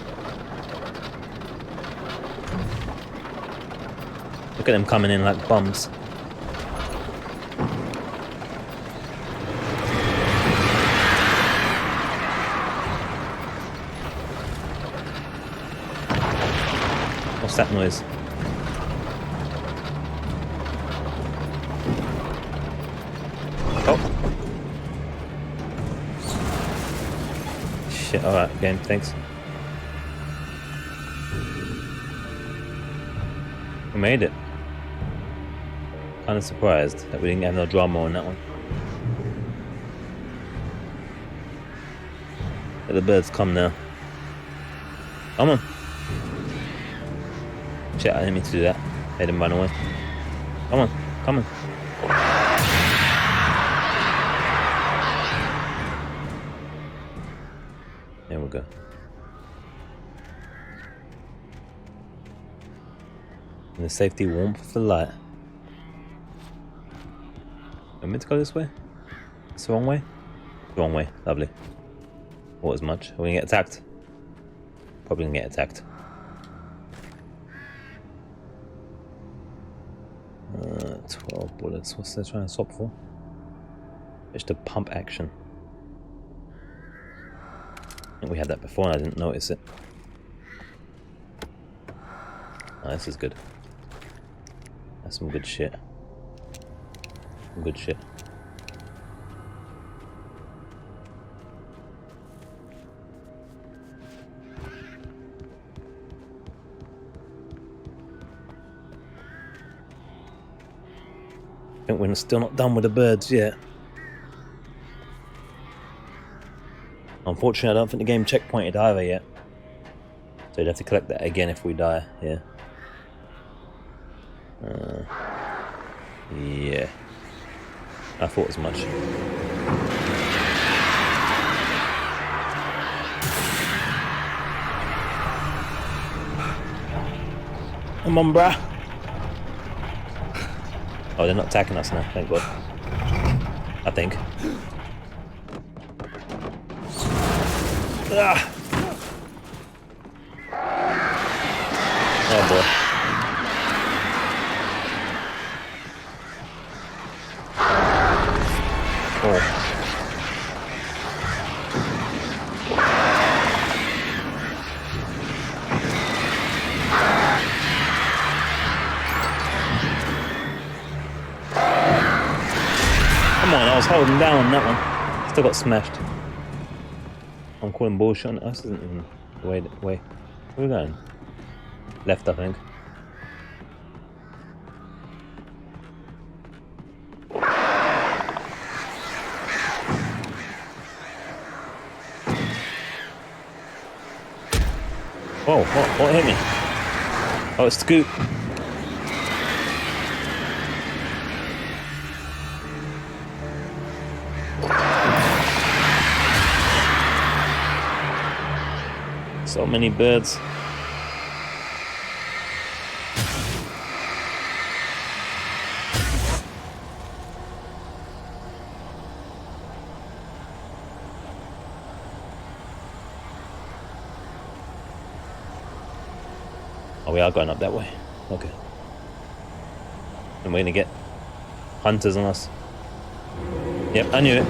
Look at them coming in like bums. What's that noise? Oh. Shit, alright, game, thanks. We made it. Kinda surprised that we didn't have no drama on that one. Let the birds come now. Come on. Shit, I didn't mean to do that. Made him run away. Come on, come on. There we go. In the safety warmth of the light. Am I meant to go this way? It's the wrong way? The wrong way, lovely. Thought as much. Are we gonna get attacked? Probably gonna get attacked. 12 bullets. What's they trying to swap for? It's the pump action. I think we had that before and I didn't notice it. Oh, this is good. That's some good shit. Some good shit. I think we're still not done with the birds yet. Unfortunately, I don't think the game checkpointed either yet. So you'd have to collect that again if we die here. Yeah. I thought as much. Come on, bruh. Oh, they're not attacking us now, thank God. I think. Ah. Oh boy. Oh. Come on, I was holding down on that one. Still got smashed. I'm calling bullshit on us, isn't even the way. Where are we going? Left, I think. Whoa, what hit me? Oh, it's Scoot. So many birds. Oh, we are going up that way. Okay. And we're gonna get hunters on us. Yep, I knew it.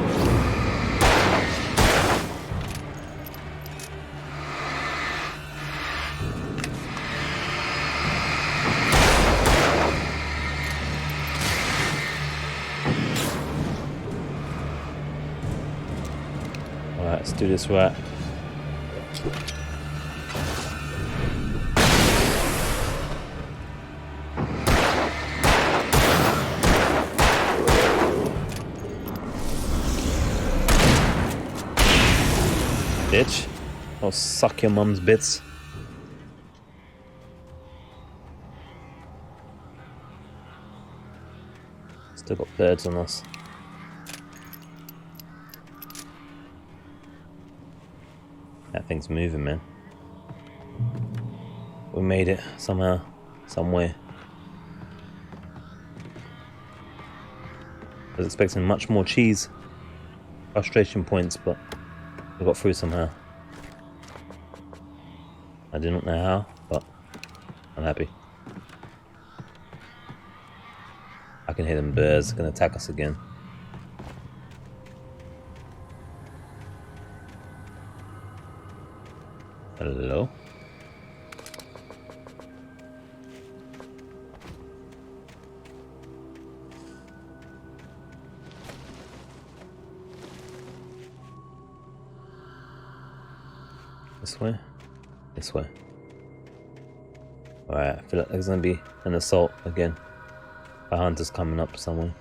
Alright, let's do this right. Bitch. I'll suck your mum's bits. Still got birds on us. That thing's moving, man. We made it somehow, somewhere. I was expecting much more cheese. Frustration points, but we got through somehow. I do not know how, but I'm happy. I can hear them birds gonna attack us again. Hello? This way? This way. Alright, I feel like there's gonna be an assault again. A hunter's coming up somewhere.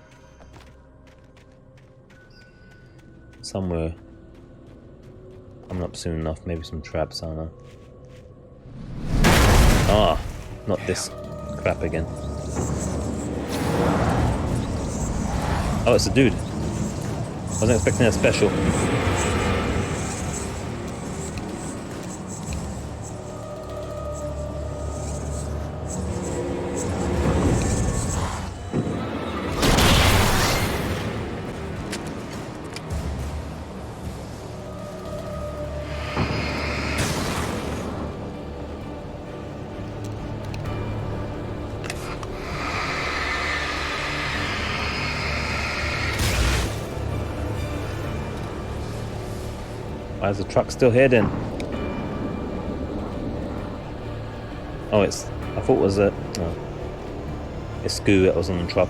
Somewhere. Coming up soon enough. Maybe some traps, I don't know. Ah, not this crap again. Oh, it's a dude. Wasn't expecting a special. Why is the truck still here then? Oh, I thought it was a Scoo that was on the truck.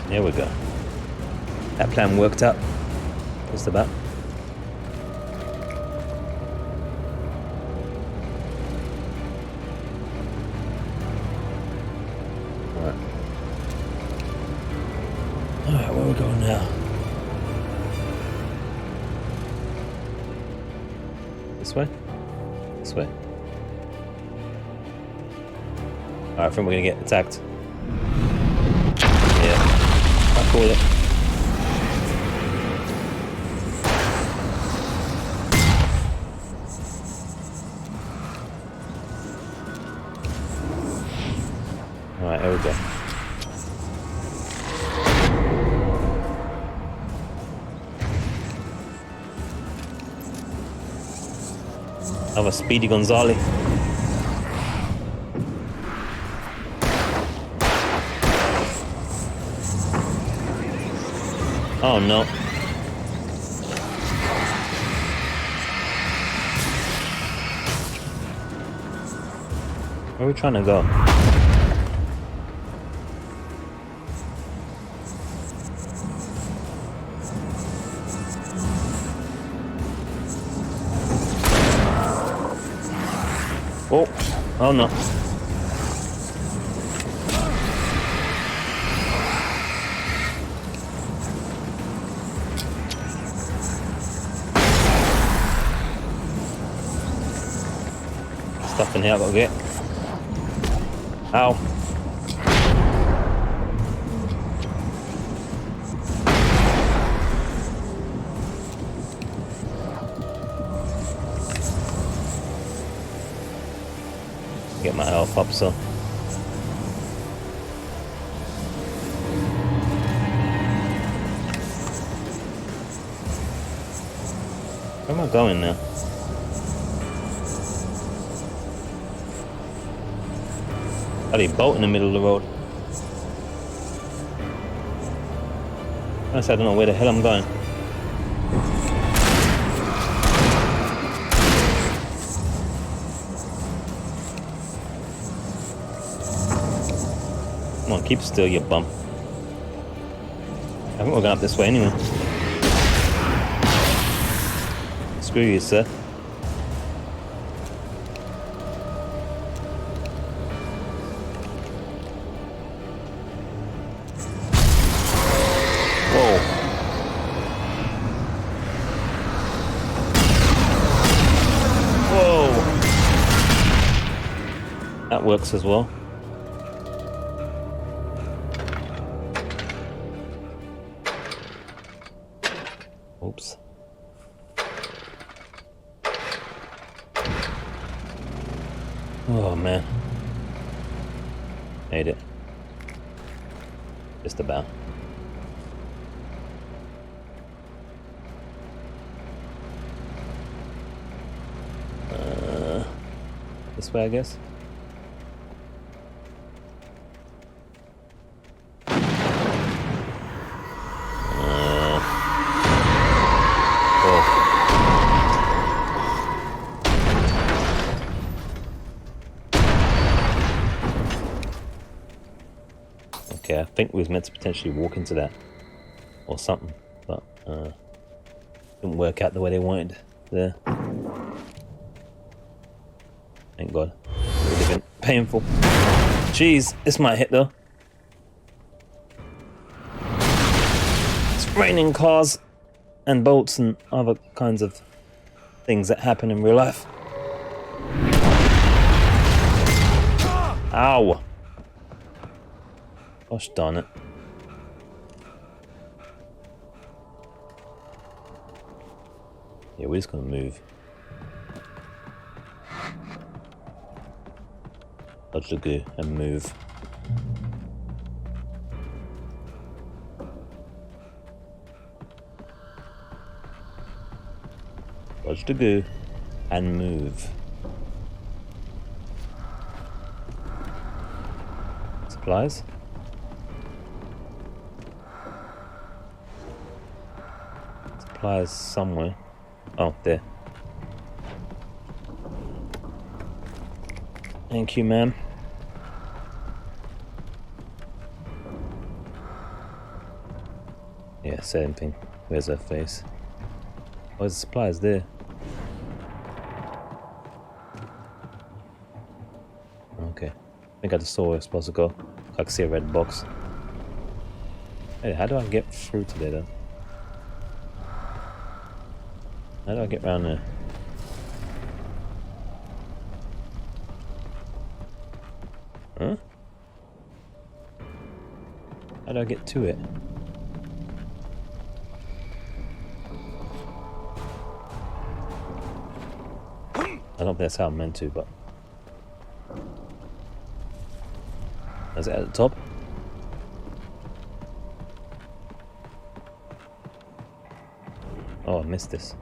There we go. That plan worked out. Just about. Alright, where are we going now? This way? This way. Alright, I think we're gonna get attacked. Yeah. I call it. Alright, here we go. Have a Speedy Gonzales. Oh no. Where are we trying to go? Oh no. Stuff in here I gotta get. Ow. Get my health up, so. Where am I going now? Bloody boat in the middle of the road. Honestly, I don't know where the hell I'm going. Come on, keep still, you bum. I think we're going up this way anyway. Screw you, sir. Whoa. Whoa. That works as well. Oops. Oh man. Made it. Just about. This way, I guess. Okay, I think we was meant to potentially walk into that or something, but didn't work out the way they wanted there. Thank God. It would have been painful. Jeez, this might hit though. It's raining cars and boats and other kinds of things that happen in real life. Ow! Gosh darn it. Yeah, we're just gonna move. Dodge the goo and move. Dodge the goo and move. Supplies? Supplies somewhere. Oh, there. Thank you, ma'am. Yeah, same thing. Where's her face? Where's the supplies? There. Okay. I think I just saw where it's supposed to go. I can see a red box. Hey, how do I get through to there though? How do I get around there? Huh? How do I get to it? I don't think that's how I'm meant to, but... Is it at the top? Oh, I missed this.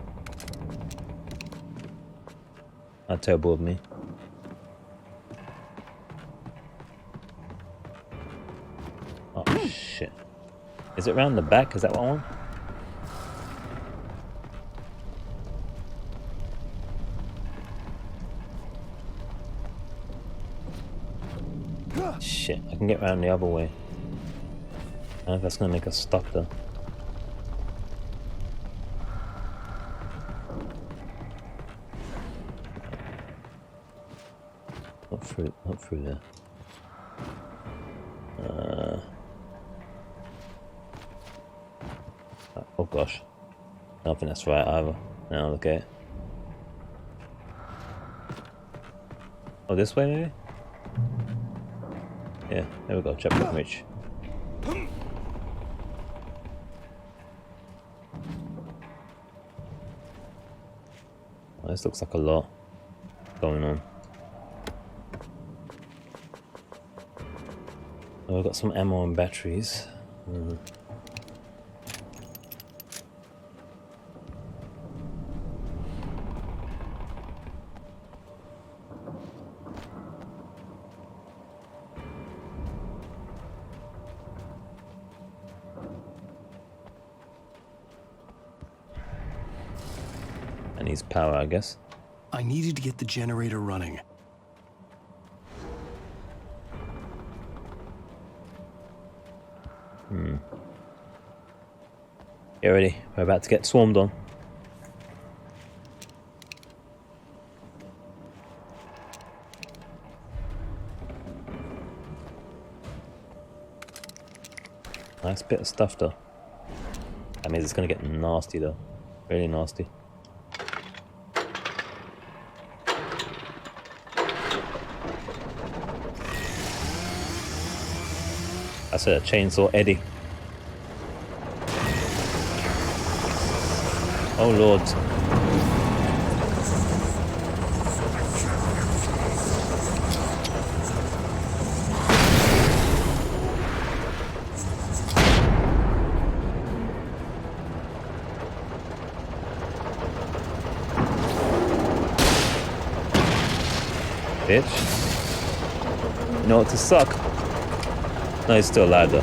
How terrible of me. Oh, shit. Is it round the back? Is that what I want? Shit, I can get around the other way. I don't know if that's gonna make us stuck though. Not through there. Oh gosh. I don't think that's right either. Now look at it. Oh, this way maybe? Yeah, there we go, checkpoint reach. Oh, this looks like a lot going on. Oh, we've got some ammo and batteries. And needs power, I guess. I needed to get the generator running. Get ready, we're about to get swarmed on. Nice bit of stuff though. That means it's gonna get nasty though. Really nasty. I said a chainsaw Eddie. Oh lord. Bitch. You know what to suck. No, he's still alive though.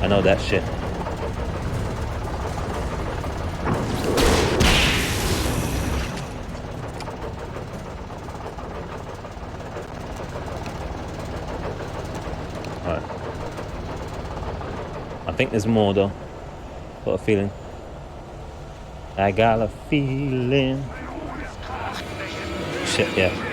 I know that shit. Alright. I think there's more though. Got a feeling. I got a feeling. Shit, yeah.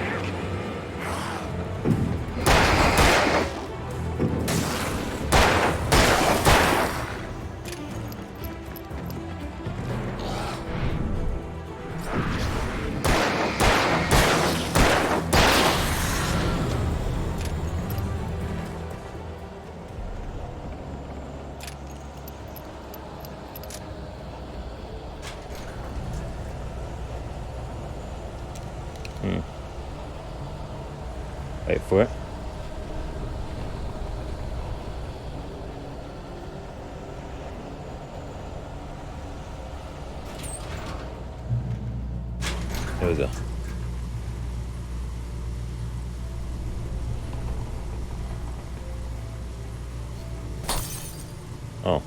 Wait for it. There we go. Oh,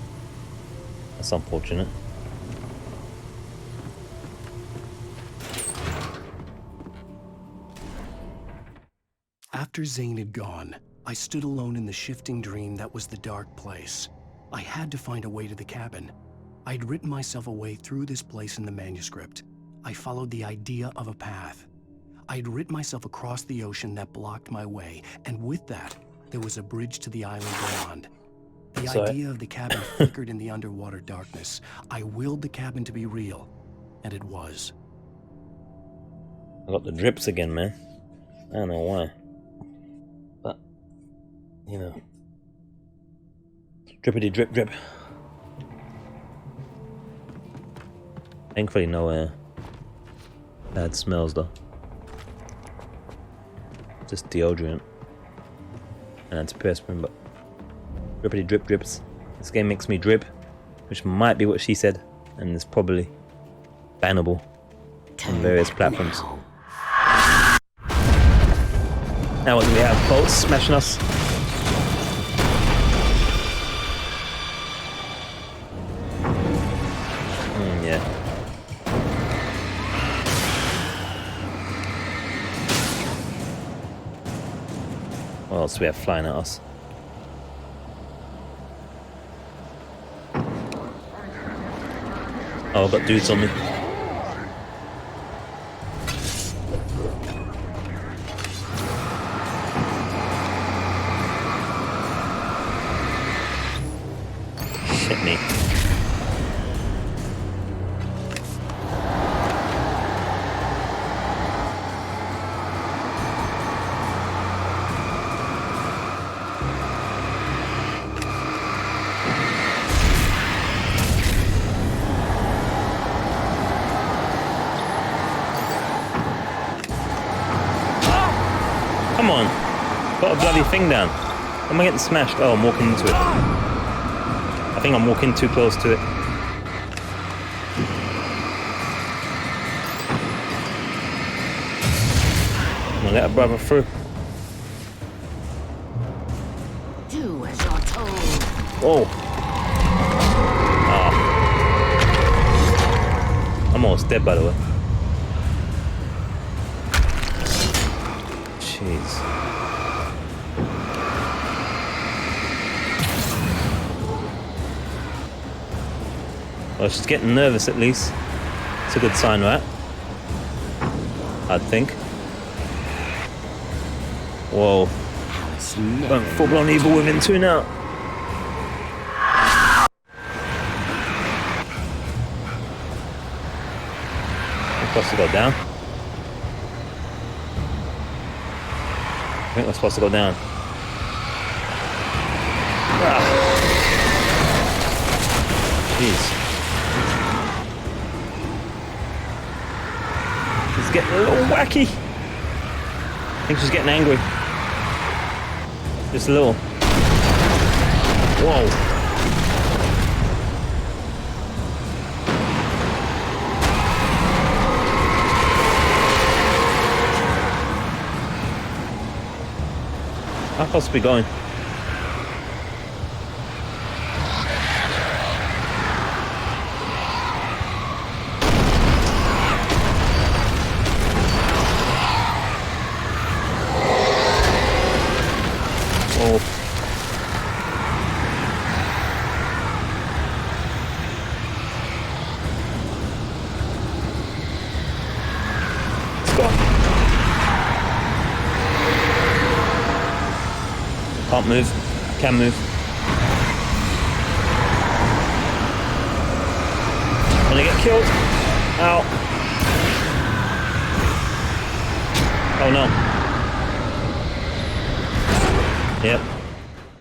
that's unfortunate. After Zane had gone, I stood alone in the shifting dream that was the dark place. I had to find a way to the cabin. I'd written myself a way through this place in the manuscript. I followed the idea of a path. I'd written myself across the ocean that blocked my way, and with that, there was a bridge to the island beyond. The idea of the cabin flickered in the underwater darkness. I willed the cabin to be real, and it was. I got the drips again, man. I don't know why. you know, drippity drip drip. Thankfully no bad smells though. Just deodorant and antiperspirant, but drippity drip drips. This game makes me drip, which might be what she said, and it's probably bannable on various platforms. Now what do we have? Bolts smashing us. Yeah. What else do we have flying at us? Oh, I've got dudes on me. Shit me. Come on. Got a bloody thing down. Am I getting smashed? Oh, I'm walking into it. I think I'm walking too close to it. I'm gonna let a brother through. Do as you're told. Whoa. Ah. I'm almost dead, by the way. Jeez. Well, she's getting nervous at least. It's a good sign, right? I'd think. Whoa. Went full-blown evil within 2 now. We're supposed to go down. I think we're supposed to go down. Ah. Jeez. She's getting a little wacky. I think she's getting angry. Just a little. Whoa. I'm supposed to be going. Oh. Let's go. Can't move. Can move. Gonna get killed. Ow. Oh no. Yep. I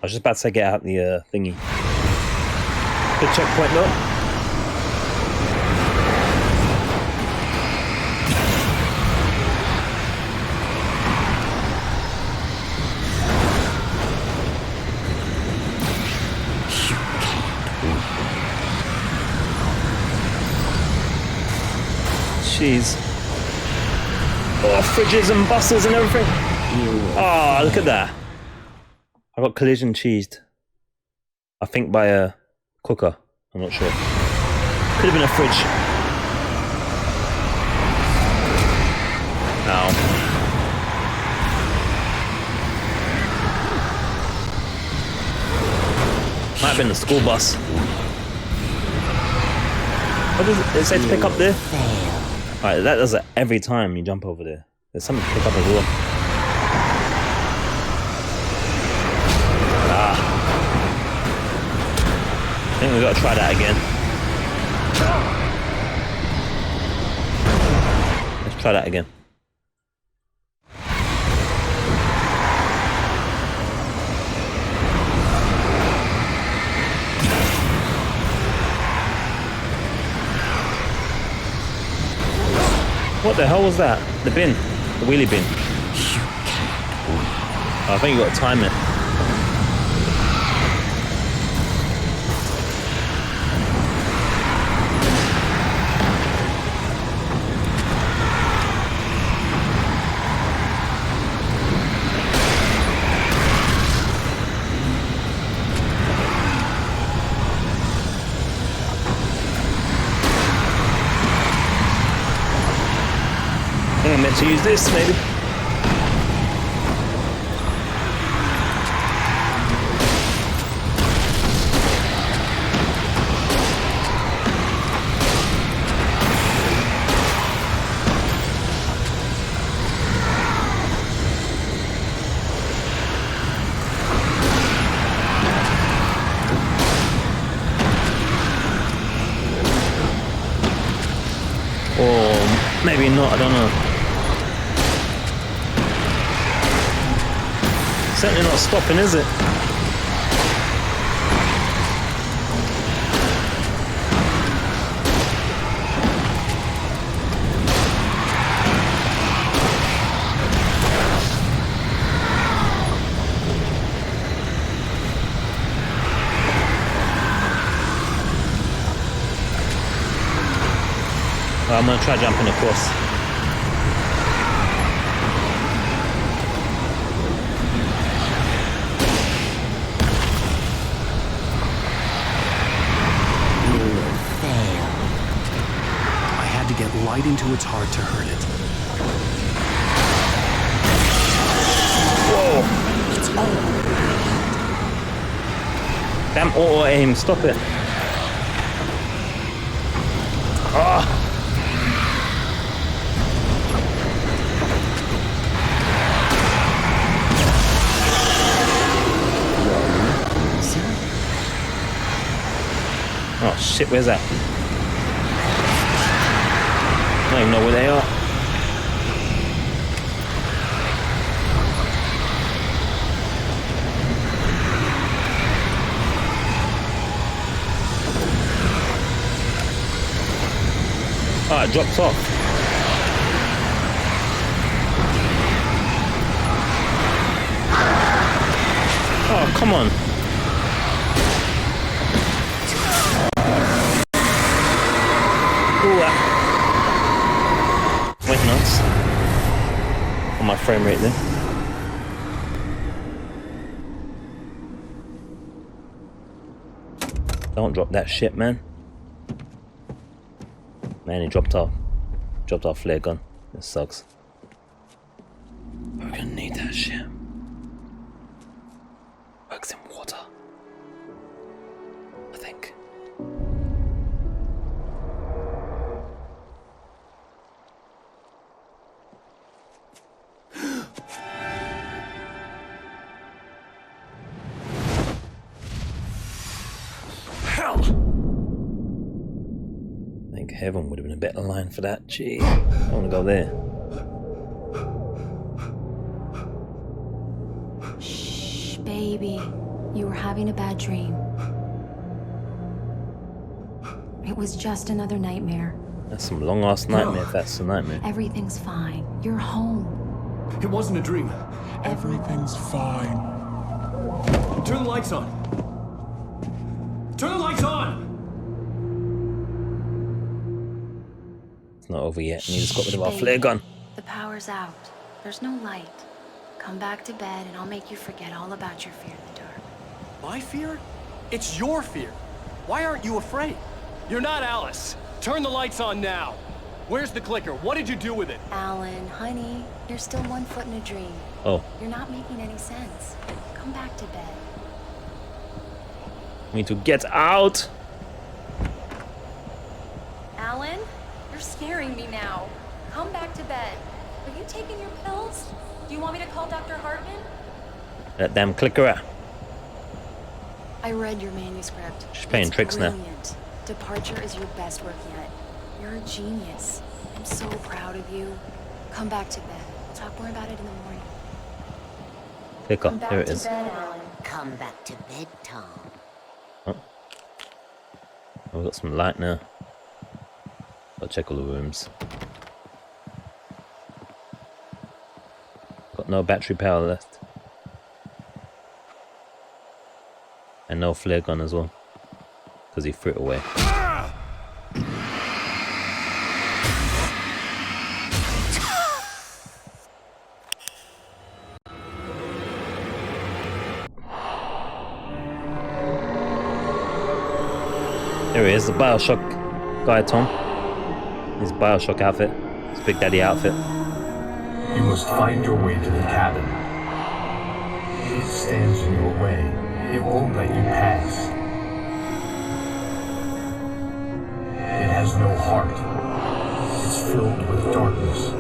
was just about to say get out the thingy. Good checkpoint though. Jeez. Oh, fridges and buses and everything. Oh, look at that. I got collision cheesed. I think by a cooker. I'm not sure. Could have been a fridge. Ow. Might have been the school bus. What does it say to pick up there? Alright, that does it every time you jump over there. There's something to pick up as well. Ah. I think we've got to try that again. Let's try that again. What the hell was that? The bin. The wheelie bin. Oh, I think you got to time it. I think I'm meant to use this, maybe. Or maybe not, I don't know. Certainly not stopping, is it? Well, I'm gonna try jumping across. Get light into its heart to hurt it. Whoa! It's damn auto aim, stop it. Ah! Oh shit, where's that? I don't even know where they are. Oh, it drops off. Oh, come on. Ooh, went nuts on my frame rate there. Don't drop that shit, man. Man, he dropped our flare gun. This sucks. We're gonna need that shit. Works in water, I think. I think heaven would have been a better line for that. Gee, I want to go there. Shh, baby. You were having a bad dream. It was just another nightmare. That's some long ass nightmare if that's a nightmare. Everything's fine. You're home. It wasn't a dream. Everything's fine. Turn the lights on. Turn the lights on! It's not over yet. We just got rid of our Baby, flare gun. The power's out. There's no light. Come back to bed and I'll make you forget all about your fear in the dark. My fear? It's your fear. Why aren't you afraid? You're not Alice. Turn the lights on now. Where's the clicker? What did you do with it? Alan, honey, you're still 1 foot in a dream. Oh, You're not making any sense. Come back to bed. we need to get out. Alan, you're scaring me now. Come back to bed. Are you taking your pills? Do you want me to call Dr. Hartman? That damn clicker out. I read your manuscript. She's playing It's tricks now. brilliant. Departure is your best work yet. You're a genius. I'm so proud of you. Come back to bed. We'll talk more about it in the morning. Clicker, Come back there it to is. bed, Alan. Come back to bed, Tom. Oh, we've got some light now. I'll check all the rooms. Got no battery power left. And no flare gun as well. Because he threw it away. There he is, the Bioshock guy, Tom. His Bioshock outfit. His Big Daddy outfit. You must find your way to the cabin. It stands in your way. It won't let you pass. It has no heart. It's filled with darkness.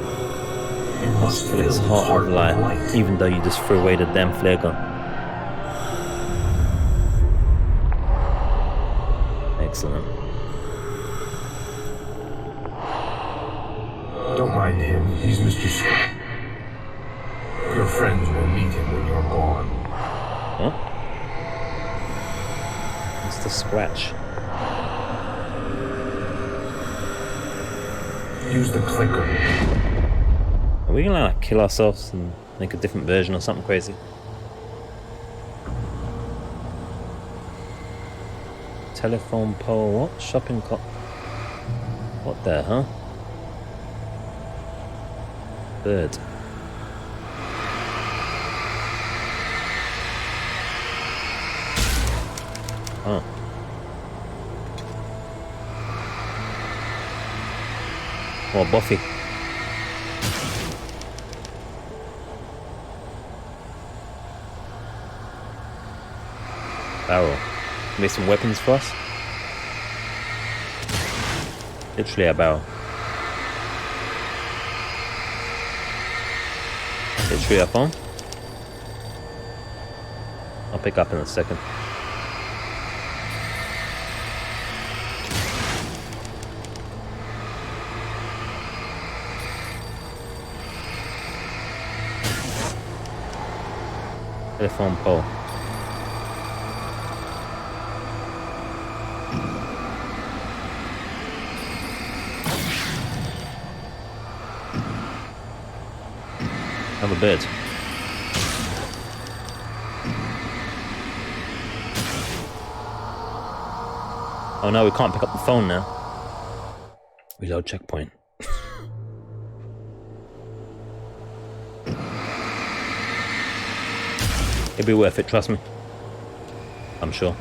You must fill It's its heart heart of with light, light. even though you just threw away the damn flare gun. Excellent. Don't mind him. He's Mr. Scott. Your friends will meet him when you're gone. Huh? Mr. Scratch. Use the clicker. Are we gonna like kill ourselves and make a different version or something crazy? Telephone pole, what? Shopping cart. What the, huh? Bird. Oh. Oh, Buffy. Barrel. Make some weapons for us? Literally a barrel. Literally a phone? I'll pick up in a second. Telephone pole. Have a bed. Oh no, we can't pick up the phone now. Reload checkpoint. It'd be worth it, trust me. I'm sure.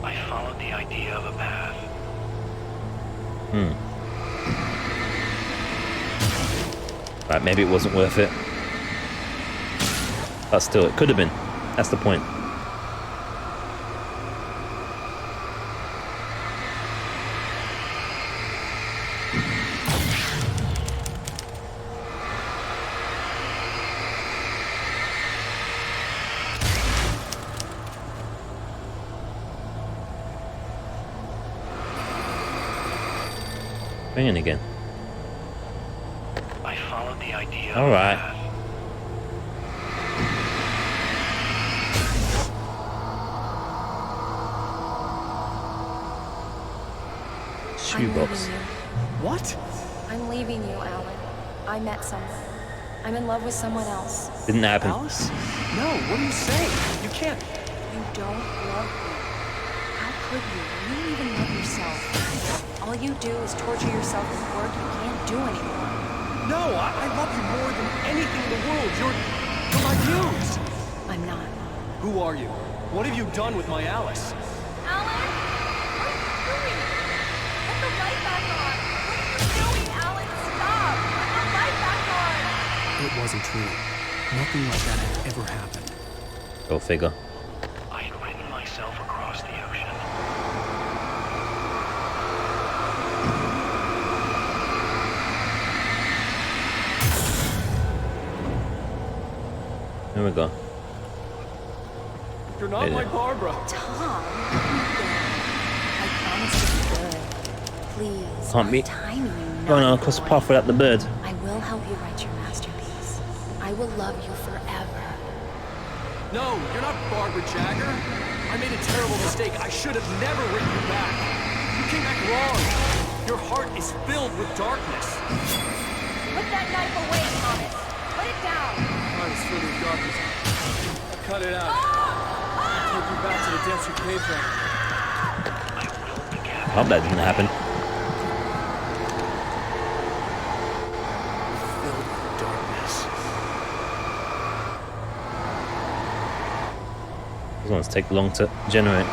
I followed the idea of a path. Right, maybe it wasn't worth it. But still, it could have been. That's the point. Ringing again. I followed the idea of All a right. path. Shoebox. leaving you. What? I'm leaving you, Alan. I met someone. I'm in love with someone else. Didn't happen. Alice? No, what are you saying? You can't. You don't love me. How could you? You don't even love yourself. All you do is torture yourself with work you can't do anymore. No, I love you more than anything in the world. You're my muse. I'm not. Who are you? What have you done with my Alice? Alan? What are you doing? Put the light back on! What are you doing, Alan? Stop! Put the light back on! It wasn't true. Nothing like that had ever happened. Go figure. I had written myself across the ocean. Here we go. You're not Hey my there. Barbara. Tom, I promise to be good. Please. Can't be I'm timing you. going not on across the your path wife. without the bird. I will help you write your masterpiece. I will love you forever. No, you're not Barbara Jagger. I made a terrible mistake. I should have never written you back. You came back wrong. Your heart is filled with darkness. Put that knife away, Thomas. Put it down. Heart is filled with darkness. I cut it out. I'll take you back to the depths you came from. I hope that didn't happen. Filled with darkness. These ones take long to generate.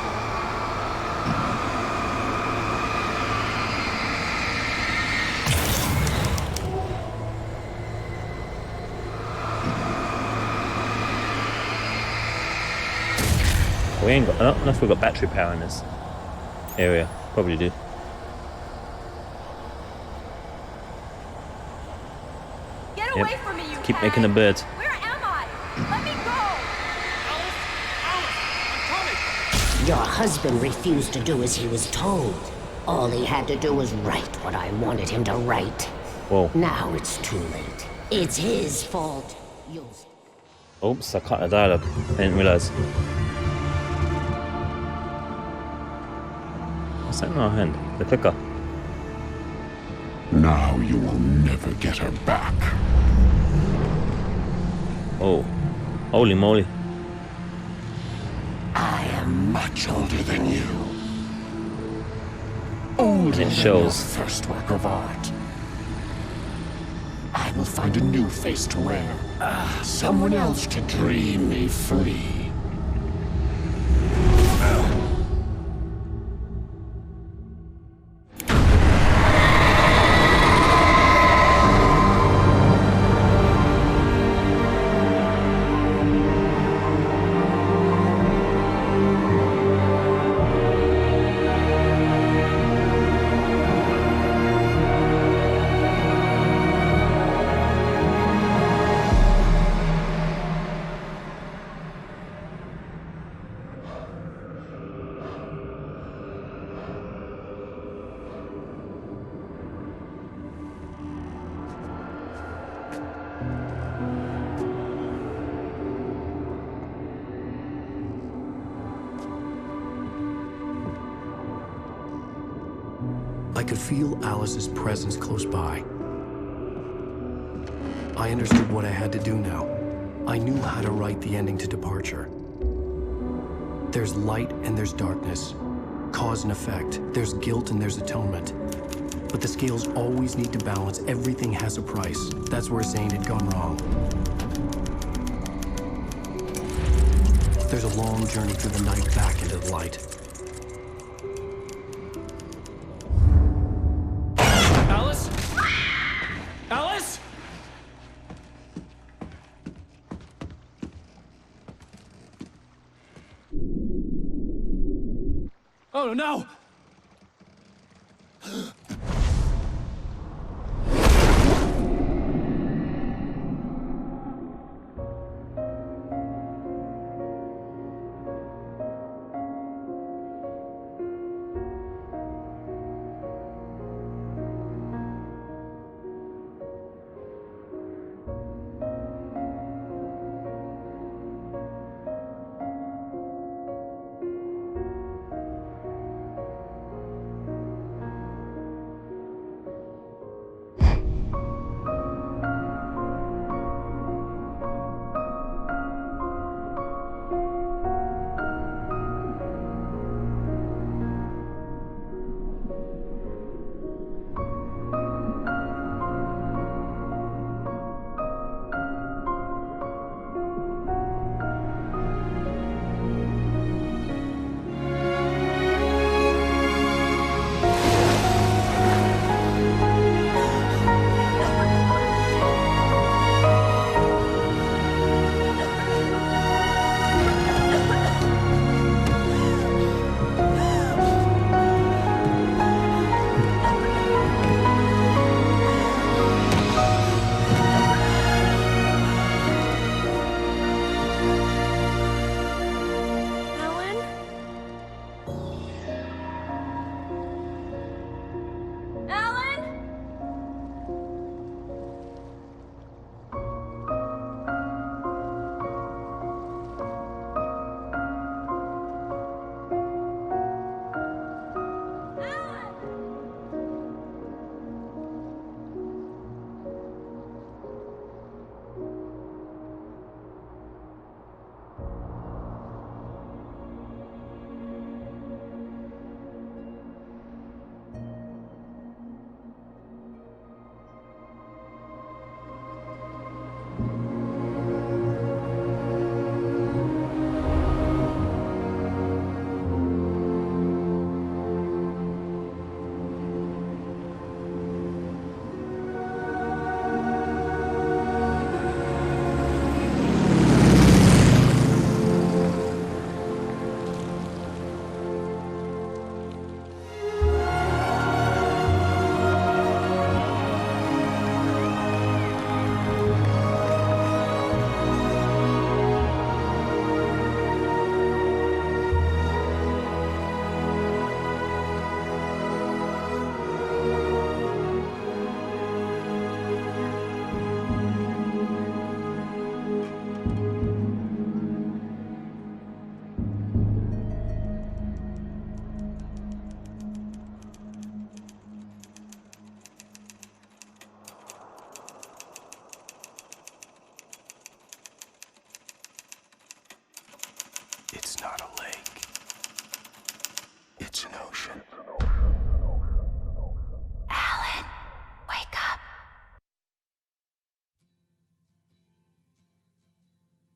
We ain't got. I don't know if we've got battery power in this area. Probably do. Get away from me, you Keep hag. making the birds. Where am I? Let me go. Alice, I'm coming. Your husband refused to do as he was told. All he had to do was write what I wanted him to write. Whoa. Now it's too late. It's his fault. Oops, I cut the dialogue. I didn't realise. What's that in our hand? The clicker. Now you will never get her back. Oh. Holy moly. I am much older than you. Older It than shows. your first work of art. I will find a new face to wear. Someone else to dream me free. I could feel Alice's presence close by. I understood what I had to do now. I knew how to write the ending to Departure. There's light and there's darkness. Cause and effect. There's guilt and there's atonement. But the scales always need to balance. Everything has a price. That's where Zane had gone wrong. There's a long journey through the night back into the light. Alice? Alice? Oh no!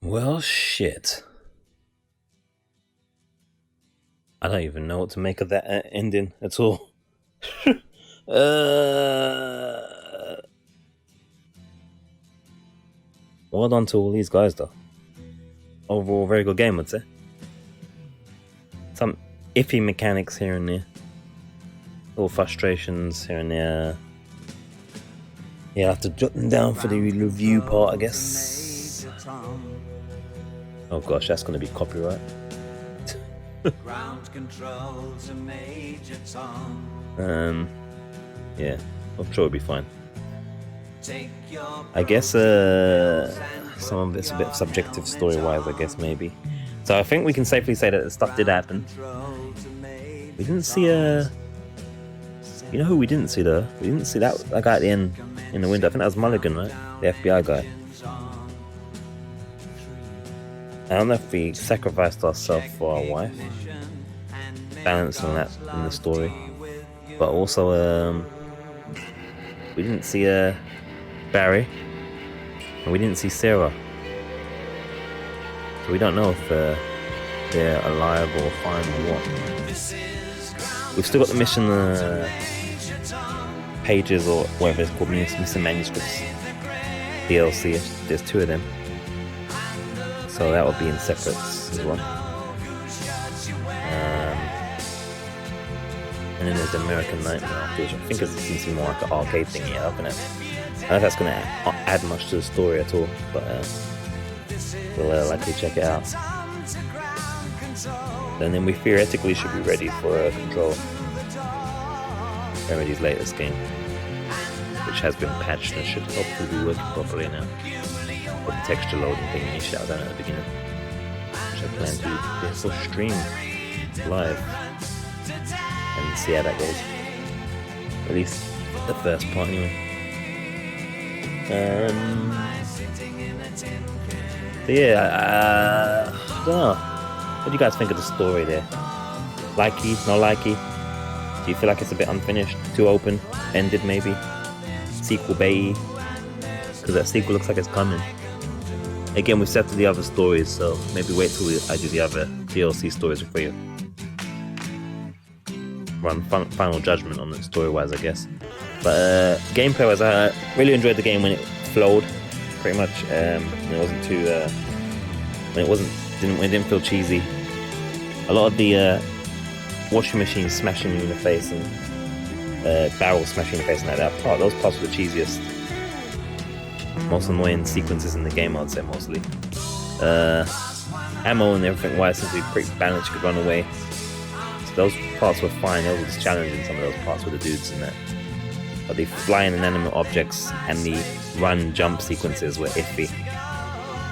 Well, shit. I don't even know what to make of that ending at all. Well done to all these guys, though. Overall, very good game, I'd say. Some iffy mechanics here and there. Little frustrations here and there. Yeah, I'll have to jot them down for the review part, I guess. Oh gosh, that's going to be copyright. Yeah, I'm sure it'll be fine. I guess some of it's a bit subjective story-wise, I guess, maybe. So I think we can safely say that the stuff did happen. We didn't see you know who we didn't see though? We didn't see that guy at the end in the window. I think that was Mulligan, right? The FBI guy. I don't know if we sacrificed ourselves for our wife. Balancing that in the story. But also, we didn't see Barry. And we didn't see Sarah. So we don't know if they're alive or fine or what. We've still got the mission pages or whatever it's called, missing manuscripts. DLC, there's 2 of them. So that will be in separates as well. And then there's the American Nightmare, which I think seems to be more like an arcade thing. Yeah, I don't know if that's going to add much to the story at all, but we'll likely check it out. And then we theoretically should be ready for Control, Remedy's latest game, which has been patched and should hopefully be working properly now. With the texture loading thing you shouted out at the beginning, which I plan to therefore stream live and see how that goes. At least the first part anyway. But yeah, I don't know. What do you guys think of the story there? Likey, not likey? Do you feel like it's a bit unfinished, too open, ended maybe? Sequel baity? Because that sequel looks like it's coming. Again, we've set to the other stories, so maybe wait till I do the other DLC stories for you. Run final judgment on it story-wise, I guess. But gameplay-wise, I really enjoyed the game when it flowed, pretty much. It wasn't too, when it didn't feel cheesy. A lot of the washing machine smashing you in the face and barrel smashing in the face and like that those parts were the cheesiest. Most annoying sequences in the game, I'd say, mostly. Ammo and everything wise seems to be pretty balanced. You could run away. So those parts were fine. Those were just challenging, some of those parts with the dudes and that. But the flying inanimate objects and the run jump sequences were iffy.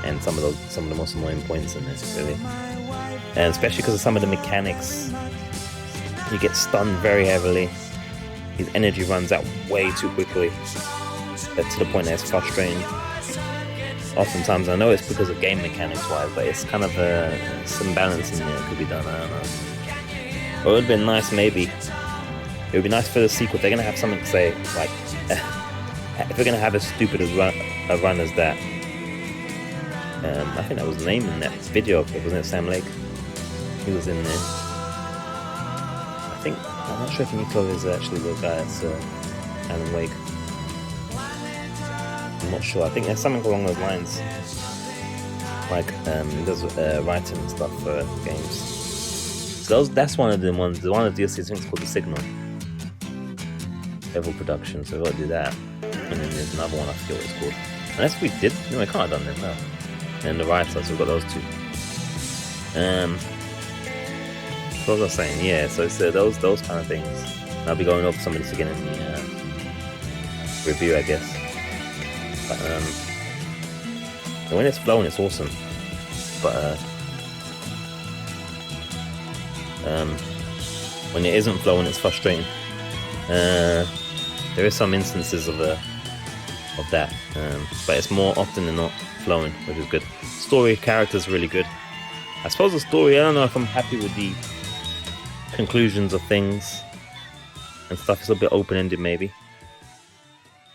And some of the most annoying points in this, really. And especially because of some of the mechanics. You get stunned very heavily. His energy runs out way too quickly. To the point that it's frustrating. Oftentimes, I know it's because of game mechanics wise, but it's kind of some balancing there could be done, I don't know. Or it would have been nice, maybe. It would be nice for the sequel if they're going to have something to say, like, if they're going to have as stupid a run as that. I think that was the name in that video, wasn't it, Sam Lake? He was in there. I'm not sure if Nico is actually the guy, it's Alan Wake. I'm not sure. I think there's something along those lines. Like, he does writing and stuff for games. So that's one of the ones. The one of the DLCs, I think it's called The Signal. Level Production, so we've got to do that. And then there's another one, I forget what it's called. Unless we did. No, I can't have done that now. And the writer, so we've got those 2. What was I saying? Yeah, so it's those kind of things. I'll be going over some of this again in the review, I guess. But when it's flowing, it's awesome. But when it isn't flowing, it's frustrating. There is some instances of that, but it's more often than not flowing, which is good. Story, characters, really good. I suppose the story, I don't know if I'm happy with the conclusions of things and stuff. It's a bit open-ended, maybe.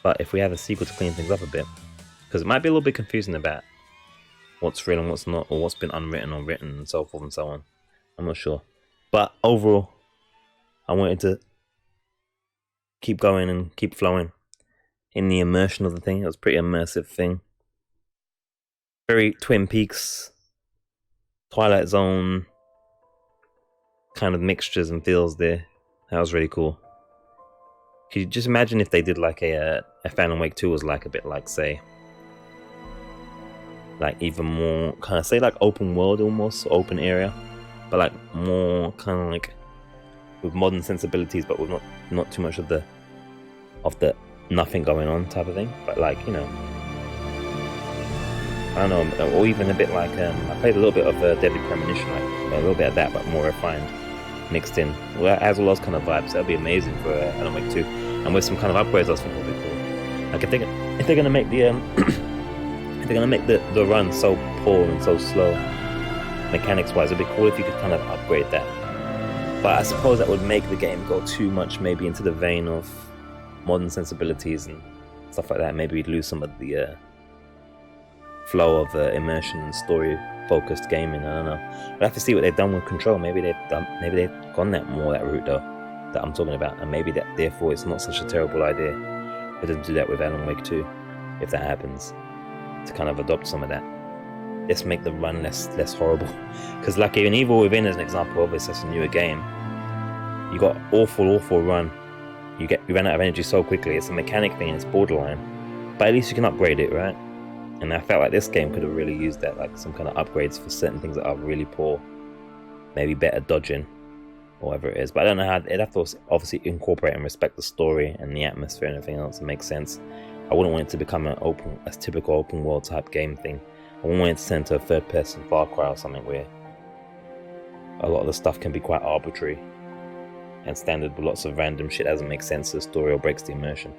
But if we have a sequel to clean things up a bit, because it might be a little bit confusing about what's real and what's not, or what's been unwritten or written, and so forth and so on. I'm not sure. But overall, I wanted to keep going and keep flowing in the immersion of the thing. It was a pretty immersive thing. Very Twin Peaks, Twilight Zone kind of mixtures and feels there. That was really cool. Could you just imagine if they did like a Alan Wake 2 was like a bit like, say, like even more kind of say like open world almost, open area, but like more kind of like with modern sensibilities, but with not too much of the nothing going on type of thing, but like, you know, I don't know, or even a bit like I played a little bit of Deadly Premonition, like a little bit of that, but more refined, mixed in. Well, as well as kind of vibes. That'd be amazing for Alan Wake 2, and with some kind of upgrades, I was thinking would be cool. Like if they're gonna make the if they're gonna make the run so poor and so slow, mechanics wise, it'd be cool if you could kind of upgrade that. But I suppose that would make the game go too much maybe into the vein of modern sensibilities and stuff like that. Maybe we'd lose some of the flow of immersion and story focused gaming. I don't know. We'll have to see what they've done with Control. Maybe they've gone that route though that I'm talking about, and maybe that therefore it's not such a terrible idea for them to do that with Alan Wake 2 if that happens, to kind of adopt some of that. Let's make the run less horrible, because like in Evil Within as an example, obviously it's a newer game. You got awful run. You ran out of energy so quickly. It's a mechanic thing, it's borderline, but at least you can upgrade it, right? And I felt like this game could have really used that, like some kind of upgrades for certain things that are really poor, maybe better dodging or whatever it is. But I don't know how. It'd have to obviously incorporate and respect the story and the atmosphere and everything else. It makes sense. I wouldn't want it to become a typical open world type game thing. I wouldn't want it to turn to a third person Far Cry or something where a lot of the stuff can be quite arbitrary and standard with lots of random shit that doesn't make sense to the story or breaks the immersion.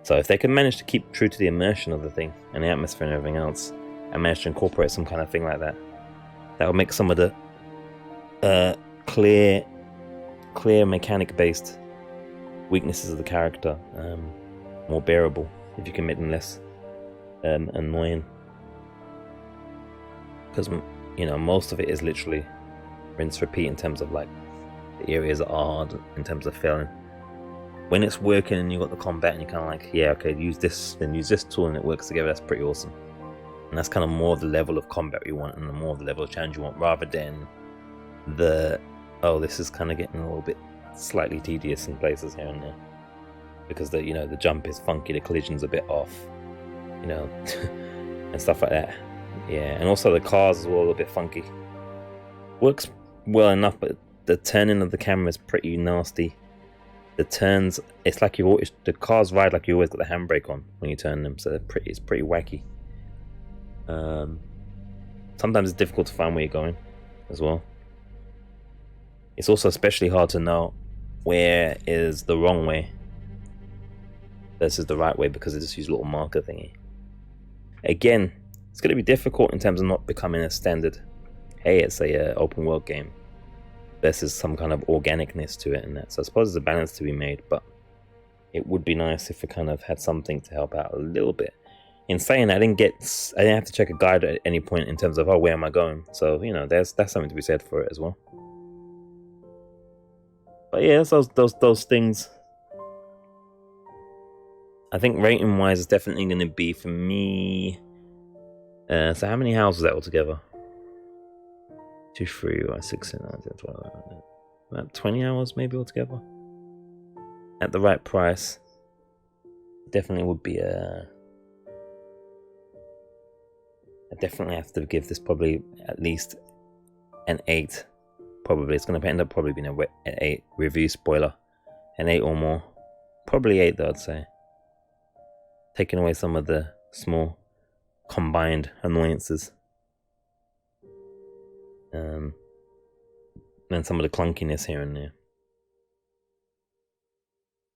So if they can manage to keep true to the immersion of the thing and the atmosphere and everything else, and manage to incorporate some kind of thing like that, that would make some of the clear mechanic based weaknesses of the character more bearable, if you can make them less annoying. Because, you know, most of it is literally rinse repeat in terms of like the areas are hard in terms of failing. When it's working and you got the combat and you're kind of like, yeah, okay, use this, then use this tool and it works together, that's pretty awesome. And that's kind of more of the level of combat you want and the more of the level of challenge you want, rather than this is kind of getting a little bit slightly tedious in places here and there. Because the jump is funky, the collision's a bit off, and stuff like that. Yeah, and also the cars as well, a little bit funky. Works well enough, but the turning of the camera is pretty nasty. The turns, it's like the cars ride like you always got the handbrake on when you turn them, so it's pretty wacky. Sometimes it's difficult to find where you're going as well. It's also especially hard to know where is the wrong way versus the right way, because they just use a little marker thingy. Again, it's going to be difficult in terms of not becoming a standard, hey, it's a open world game, versus some kind of organicness to it and that. So I suppose there's a balance to be made, but it would be nice if it kind of had something to help out a little bit. In saying that, I didn't have to check a guide at any point in terms of, oh, where am I going? So, that's something to be said for it as well. But yeah, those things. I think rating wise, it's definitely going to be for me. So how many hours was that altogether? 2, 3, 6, 7, 8, 10, 12, about 20 hours maybe altogether. At the right price, definitely would be I definitely have to give this probably at least an 8. Probably it's going to end up probably being an 8 review spoiler, an 8 or more. Probably 8 though, I'd say. Taking away some of the small combined annoyances. And some of the clunkiness here and there.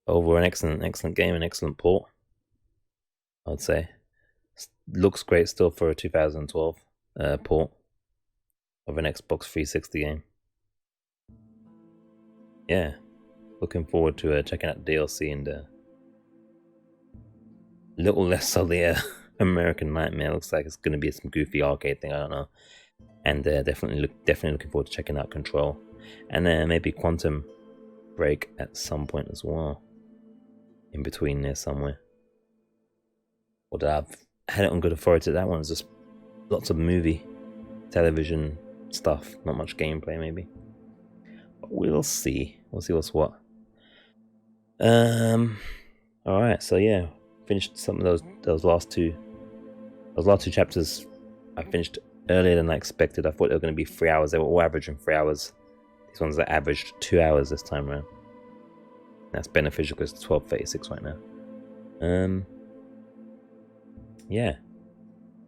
Over an excellent game, an excellent port, I'd say. Looks great still for a 2012 port of an Xbox 360 game. Yeah, looking forward to checking out the DLC and a little less so the American Nightmare. Looks like it's going to be some goofy arcade thing. I don't know. And definitely looking forward to checking out Control, and then maybe Quantum Break at some point as well. In between there somewhere. Although I've had it on good authority, that one's just lots of movie, television stuff, not much gameplay maybe. But we'll see. We'll see what's what. Alright, so yeah, finished some of those last two chapters. I finished earlier than I expected. I thought they were going to be 3 hours. They were all averaging 3 hours. These ones are averaged 2 hours this time around. That's beneficial because it's 12:36 right now. Yeah,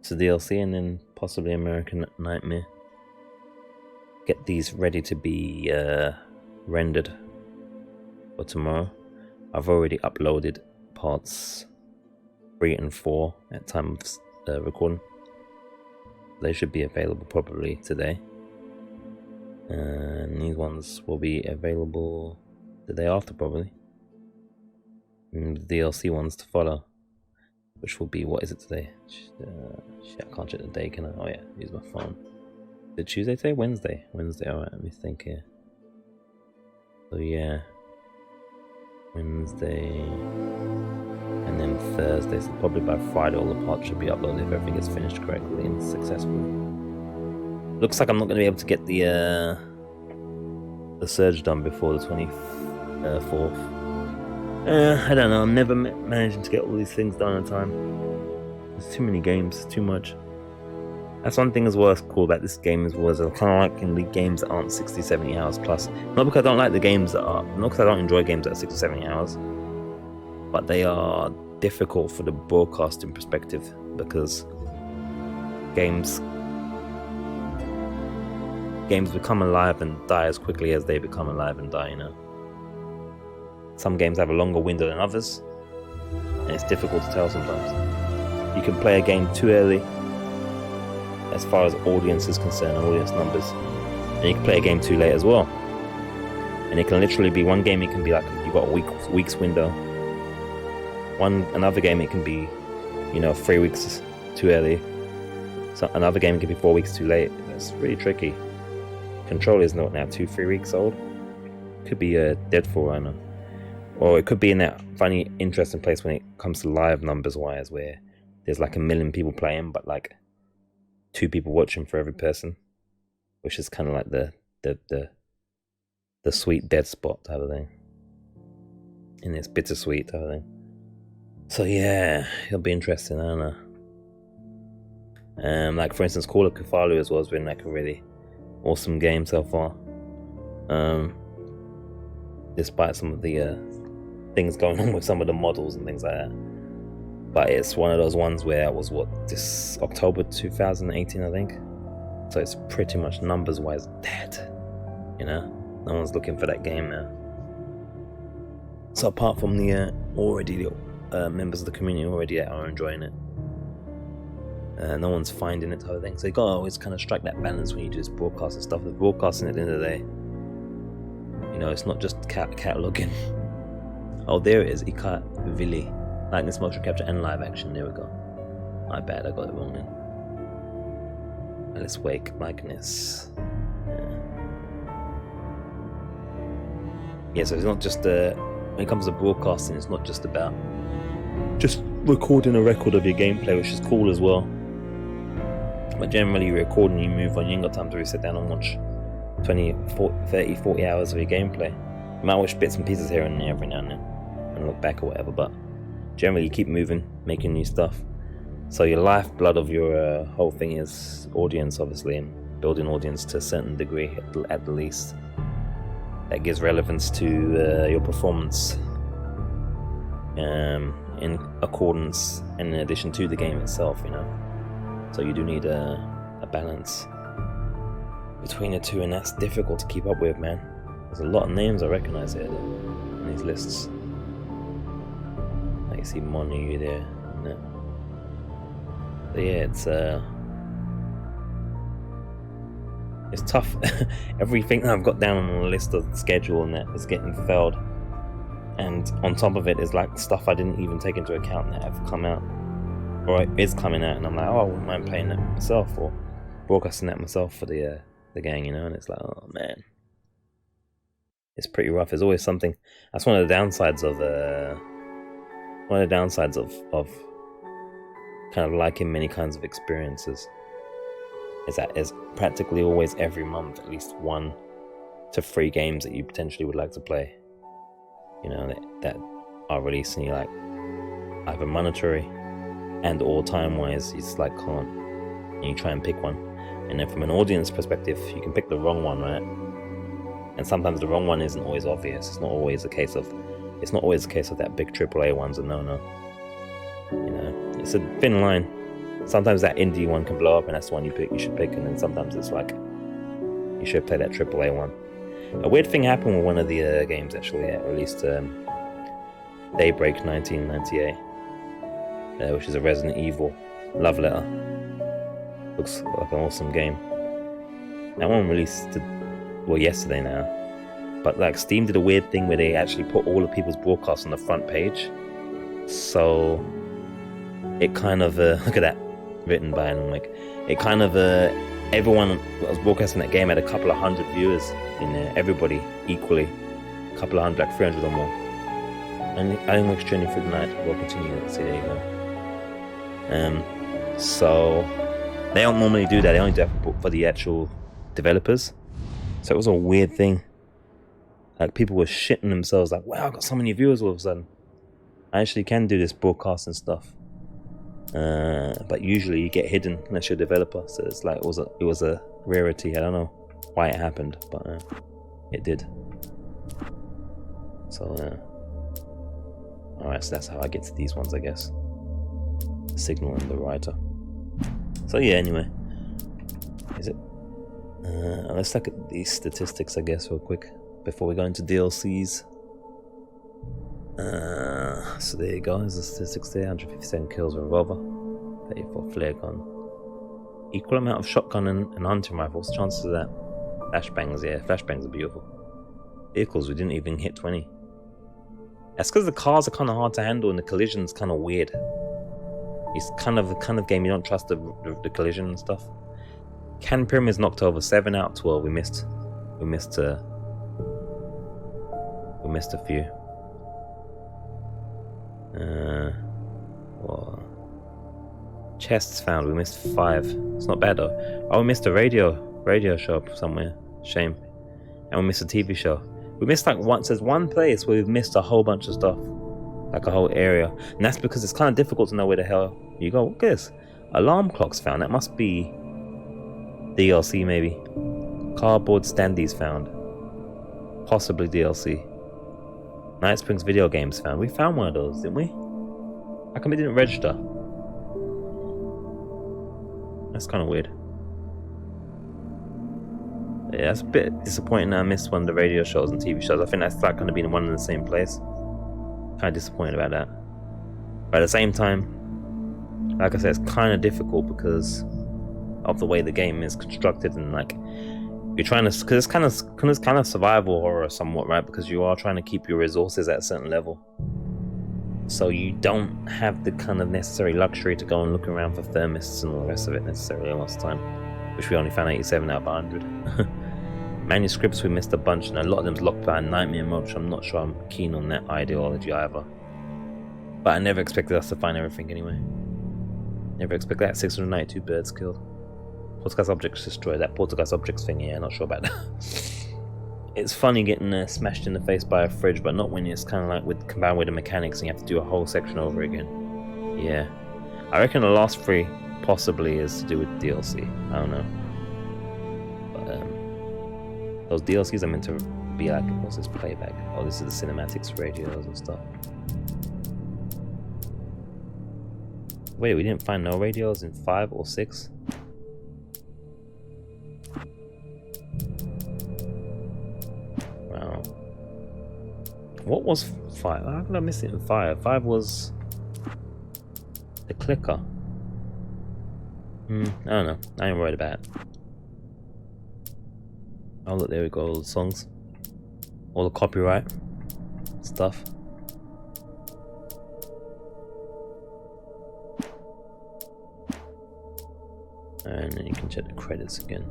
it's a DLC and then possibly American Nightmare. Get these ready to be rendered for tomorrow. I've already uploaded parts 3 and 4 at time of recording. They should be available probably today. And these ones will be available the day after probably. And the DLC ones to follow. Which will be, what is it today? Shit, I can't check the day, can I? Oh yeah, use my phone. Is it Tuesday today? Wednesday, alright, let me think here. So yeah. Wednesday. And then Thursday, so probably by Friday all the parts should be uploaded if everything is finished correctly and successfully. Looks like I'm not going to be able to get the Surge done before the 24th. I don't know, I'm never managing to get all these things done on time. There's too many games, too much. That's one thing as well that's cool about this game as well, is I kind of like in the games that aren't 60-70 hours plus. Not because I don't like the games that are, not because I don't enjoy games that are 60-70 hours, but they are difficult for the broadcasting perspective because games become alive and die as quickly as they become alive and die, you know. Some games have a longer window than others, and it's difficult to tell sometimes. You can play a game too early, as far as audience is concerned, audience numbers, and you can play a game too late as well. And it can literally be one game, it can be like you've got a week's window. Another game, it can be, 3 weeks too early. So another game can be 4 weeks too late. It's really tricky. Control is not now 2-3 weeks old. Could be dead for I know. Or it could be in that funny, interesting place when it comes to live numbers wise, where there's like 1 million people playing, but like 2 people watching for every person, which is kind of like the sweet dead spot type of thing. And it's bittersweet type of thing. So yeah, it'll be interesting. I don't know. Like for instance, Call of Cthulhu as well has been like a really awesome game so far. Despite some of the things going on with some of the models and things like that. But it's one of those ones where it was this October 2018 I think. So it's pretty much numbers wise dead. No one's looking for that game now. So apart from the members of the community already are enjoying it, no one's finding it type of thing. So you gotta always kind of strike that balance when you do this broadcast and stuff. The broadcasting at the end of the day, it's not just cataloging. Oh, there it is, Ikat Vili. Likeness, motion capture, and live action. There we go. My bad, I got it wrong then. Alice Wake, likeness. Yeah, so it's not just when it comes to broadcasting, it's not just about just recording a record of your gameplay, which is cool as well. But generally, you record and you move on. You ain't got time to really sit down and watch 20, 30, 40 hours of your gameplay. You might watch bits and pieces here and there every now and then and look back or whatever, but generally you keep moving, making new stuff. So your lifeblood of your whole thing is audience, obviously, and building audience to a certain degree at the least. That gives relevance to your performance in accordance and in addition to the game itself, So you do need a balance between the two, and that's difficult to keep up with, man. There's a lot of names I recognize here in these lists. I see Monu there. So yeah, it's tough. Everything that I've got down on the list of the schedule and that is getting filled, and on top of it is like stuff I didn't even take into account that have come out. or it is coming out, and I'm like, oh, I wouldn't mind playing that myself or broadcasting that myself for the gang, you know. And it's like, oh man, it's pretty rough. There's always something. That's one of the downsides of kind of liking many kinds of experiences. Is that there's practically always every month at least 1 to 3 games that you potentially would like to play. You know, that are releasing you like either monetary and or time wise, you just like can't, and you try and pick one. And then from an audience perspective, you can pick the wrong one, right? And sometimes the wrong one isn't always obvious. It's not always a case of that big AAA one's a no-no. You know, it's a thin line. Sometimes that indie one can blow up and that's the one you should pick, and then sometimes it's like you should play that AAA one. A weird thing happened with one of the games actually. It released Daybreak 1998, which is a Resident Evil love letter. Looks like an awesome game. That one released yesterday now. But like Steam did a weird thing where they actually put all of people's broadcasts on the front page. So it kind of look at that, written by an like it kind of everyone that was broadcasting that game had a couple of hundred viewers in there, everybody equally, a couple of hundred, like 300 or more. And I think extremely through the night. We'll continue to see. There you go. So they don't normally do that. They only do that for the actual developers. So it was a weird thing. Like people were shitting themselves. Like, wow, I got so many viewers all of a sudden. I actually can do this broadcasting stuff. But usually you get hidden unless you're a developer. So it's like it was a rarity. I don't know why it happened, but it did. So alright, so that's how I get to these ones, I guess. The signal and the writer. So yeah, anyway. Is it? Let's look at these statistics, I guess, real quick before we go into DLCs. So there you go, there's the statistics there. 157 kills with revolver, 34 flare gun, equal amount of shotgun and hunting rifles. Chances of that. Flashbangs, yeah, flashbangs are beautiful. Vehicles, we didn't even hit 20. That's because the cars are kind of hard to handle and the collision's kind of weird. It's kind of the kind of game you don't trust the collision and stuff. Can Pyramids knocked over 7 out of 12. We missed a few. Well, chests found. We missed 5. It's not bad though. Oh, we missed a radio show somewhere. Shame. And we missed a TV show. We missed like once. There's one place where we've missed a whole bunch of stuff, like a whole area, and that's because it's kind of difficult to know where the hell you go. Look at this. Alarm clocks found. That must be DLC maybe. Cardboard standees found. Possibly DLC. Night Springs video games found. We found one of those, didn't we? How come it didn't register? That's kind of weird. Yeah, that's a bit disappointing that I missed one of the radio shows and TV shows. I think that's like going to be in one in the same place. Kind of disappointed about that. But at the same time, like I said, it's kind of difficult because of the way the game is constructed, and like you're trying to, because it's kind of survival horror somewhat, right? Because you are trying to keep your resources at a certain level, so you don't have the kind of necessary luxury to go and look around for thermists and all the rest of it necessarily most of the time, which we only found 87 out of 100. Manuscripts, we missed a bunch, and a lot of them's locked by a nightmare mode, which I'm not sure I'm keen on that ideology either. But I never expected us to find everything anyway. Never expected that. 692 birds killed. Poltergeist objects destroyed. That poltergeist objects thing, yeah, not sure about that. It's funny getting smashed in the face by a fridge, but not when it's kind of like combined with the mechanics and you have to do a whole section over again. Yeah. I reckon the last 3 possibly is to do with DLC. I don't know. But those DLCs are meant to be like, what's this playback? Oh, this is the cinematics, radios and stuff. Wait, we didn't find no radios in 5 or 6? Wow. What was 5? How could I miss it in 5? 5 was the clicker. I don't know. I ain't worried about it. Oh look, there we go, all the songs. All the copyright stuff. And then you can check the credits again.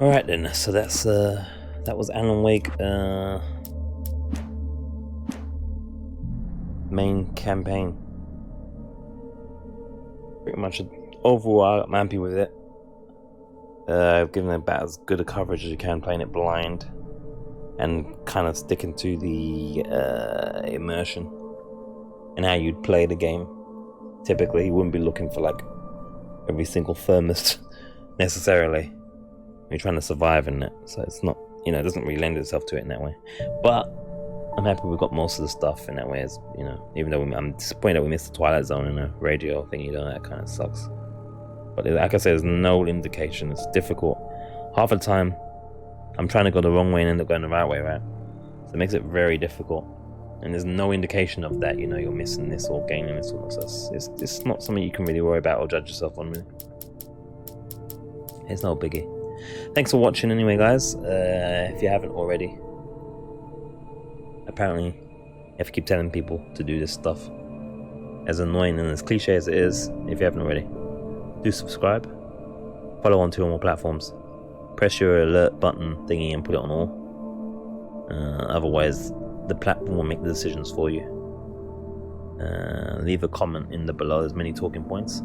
Alright then, so that's that was Alan Wake main campaign. Pretty much overall I'm happy with it. I've given it about as good a coverage as you can, playing it blind and kind of sticking to the immersion and how you'd play the game. Typically you wouldn't be looking for like every single thermist necessarily. You're trying to survive in it, so it's not, you know, it doesn't really lend itself to it in that way. But I'm happy we got most of the stuff in that way, as you know, even though I'm disappointed that we missed the Twilight Zone and a radio thing, you know, that kind of sucks. But like I said, there's no indication. It's difficult. Half the time I'm trying to go the wrong way and end up going the right way, right? So it makes it very difficult, and there's no indication of that, you know, you're missing this or gaining this or so it's not something you can really worry about or judge yourself on, really. It's no biggie. Thanks for watching anyway, guys. If you haven't already, apparently you have to keep telling people to do this stuff. As annoying and as cliche as it is, if you haven't already, do subscribe. Follow on 2 or more platforms. Press your alert button thingy and put it on all. Otherwise, the platform will make the decisions for you. Leave a comment in the below. There's many talking points.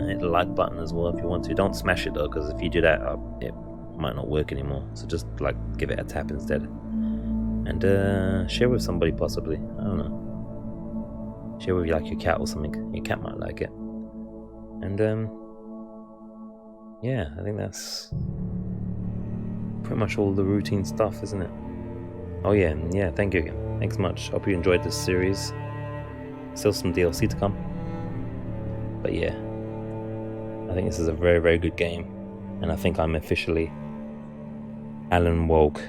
Hit the like button as well if you want to. Don't smash it though, because if you do that, it might not work anymore. So just like give it a tap instead, and share with somebody possibly. I don't know. Share with like your cat or something. Your cat might like it. And yeah, I think that's pretty much all the routine stuff, isn't it? Oh yeah, thank you again. Thanks much. Hope you enjoyed this series. Still some DLC to come. But yeah, I think this is a very, very good game. And I think I'm officially Alan Woke.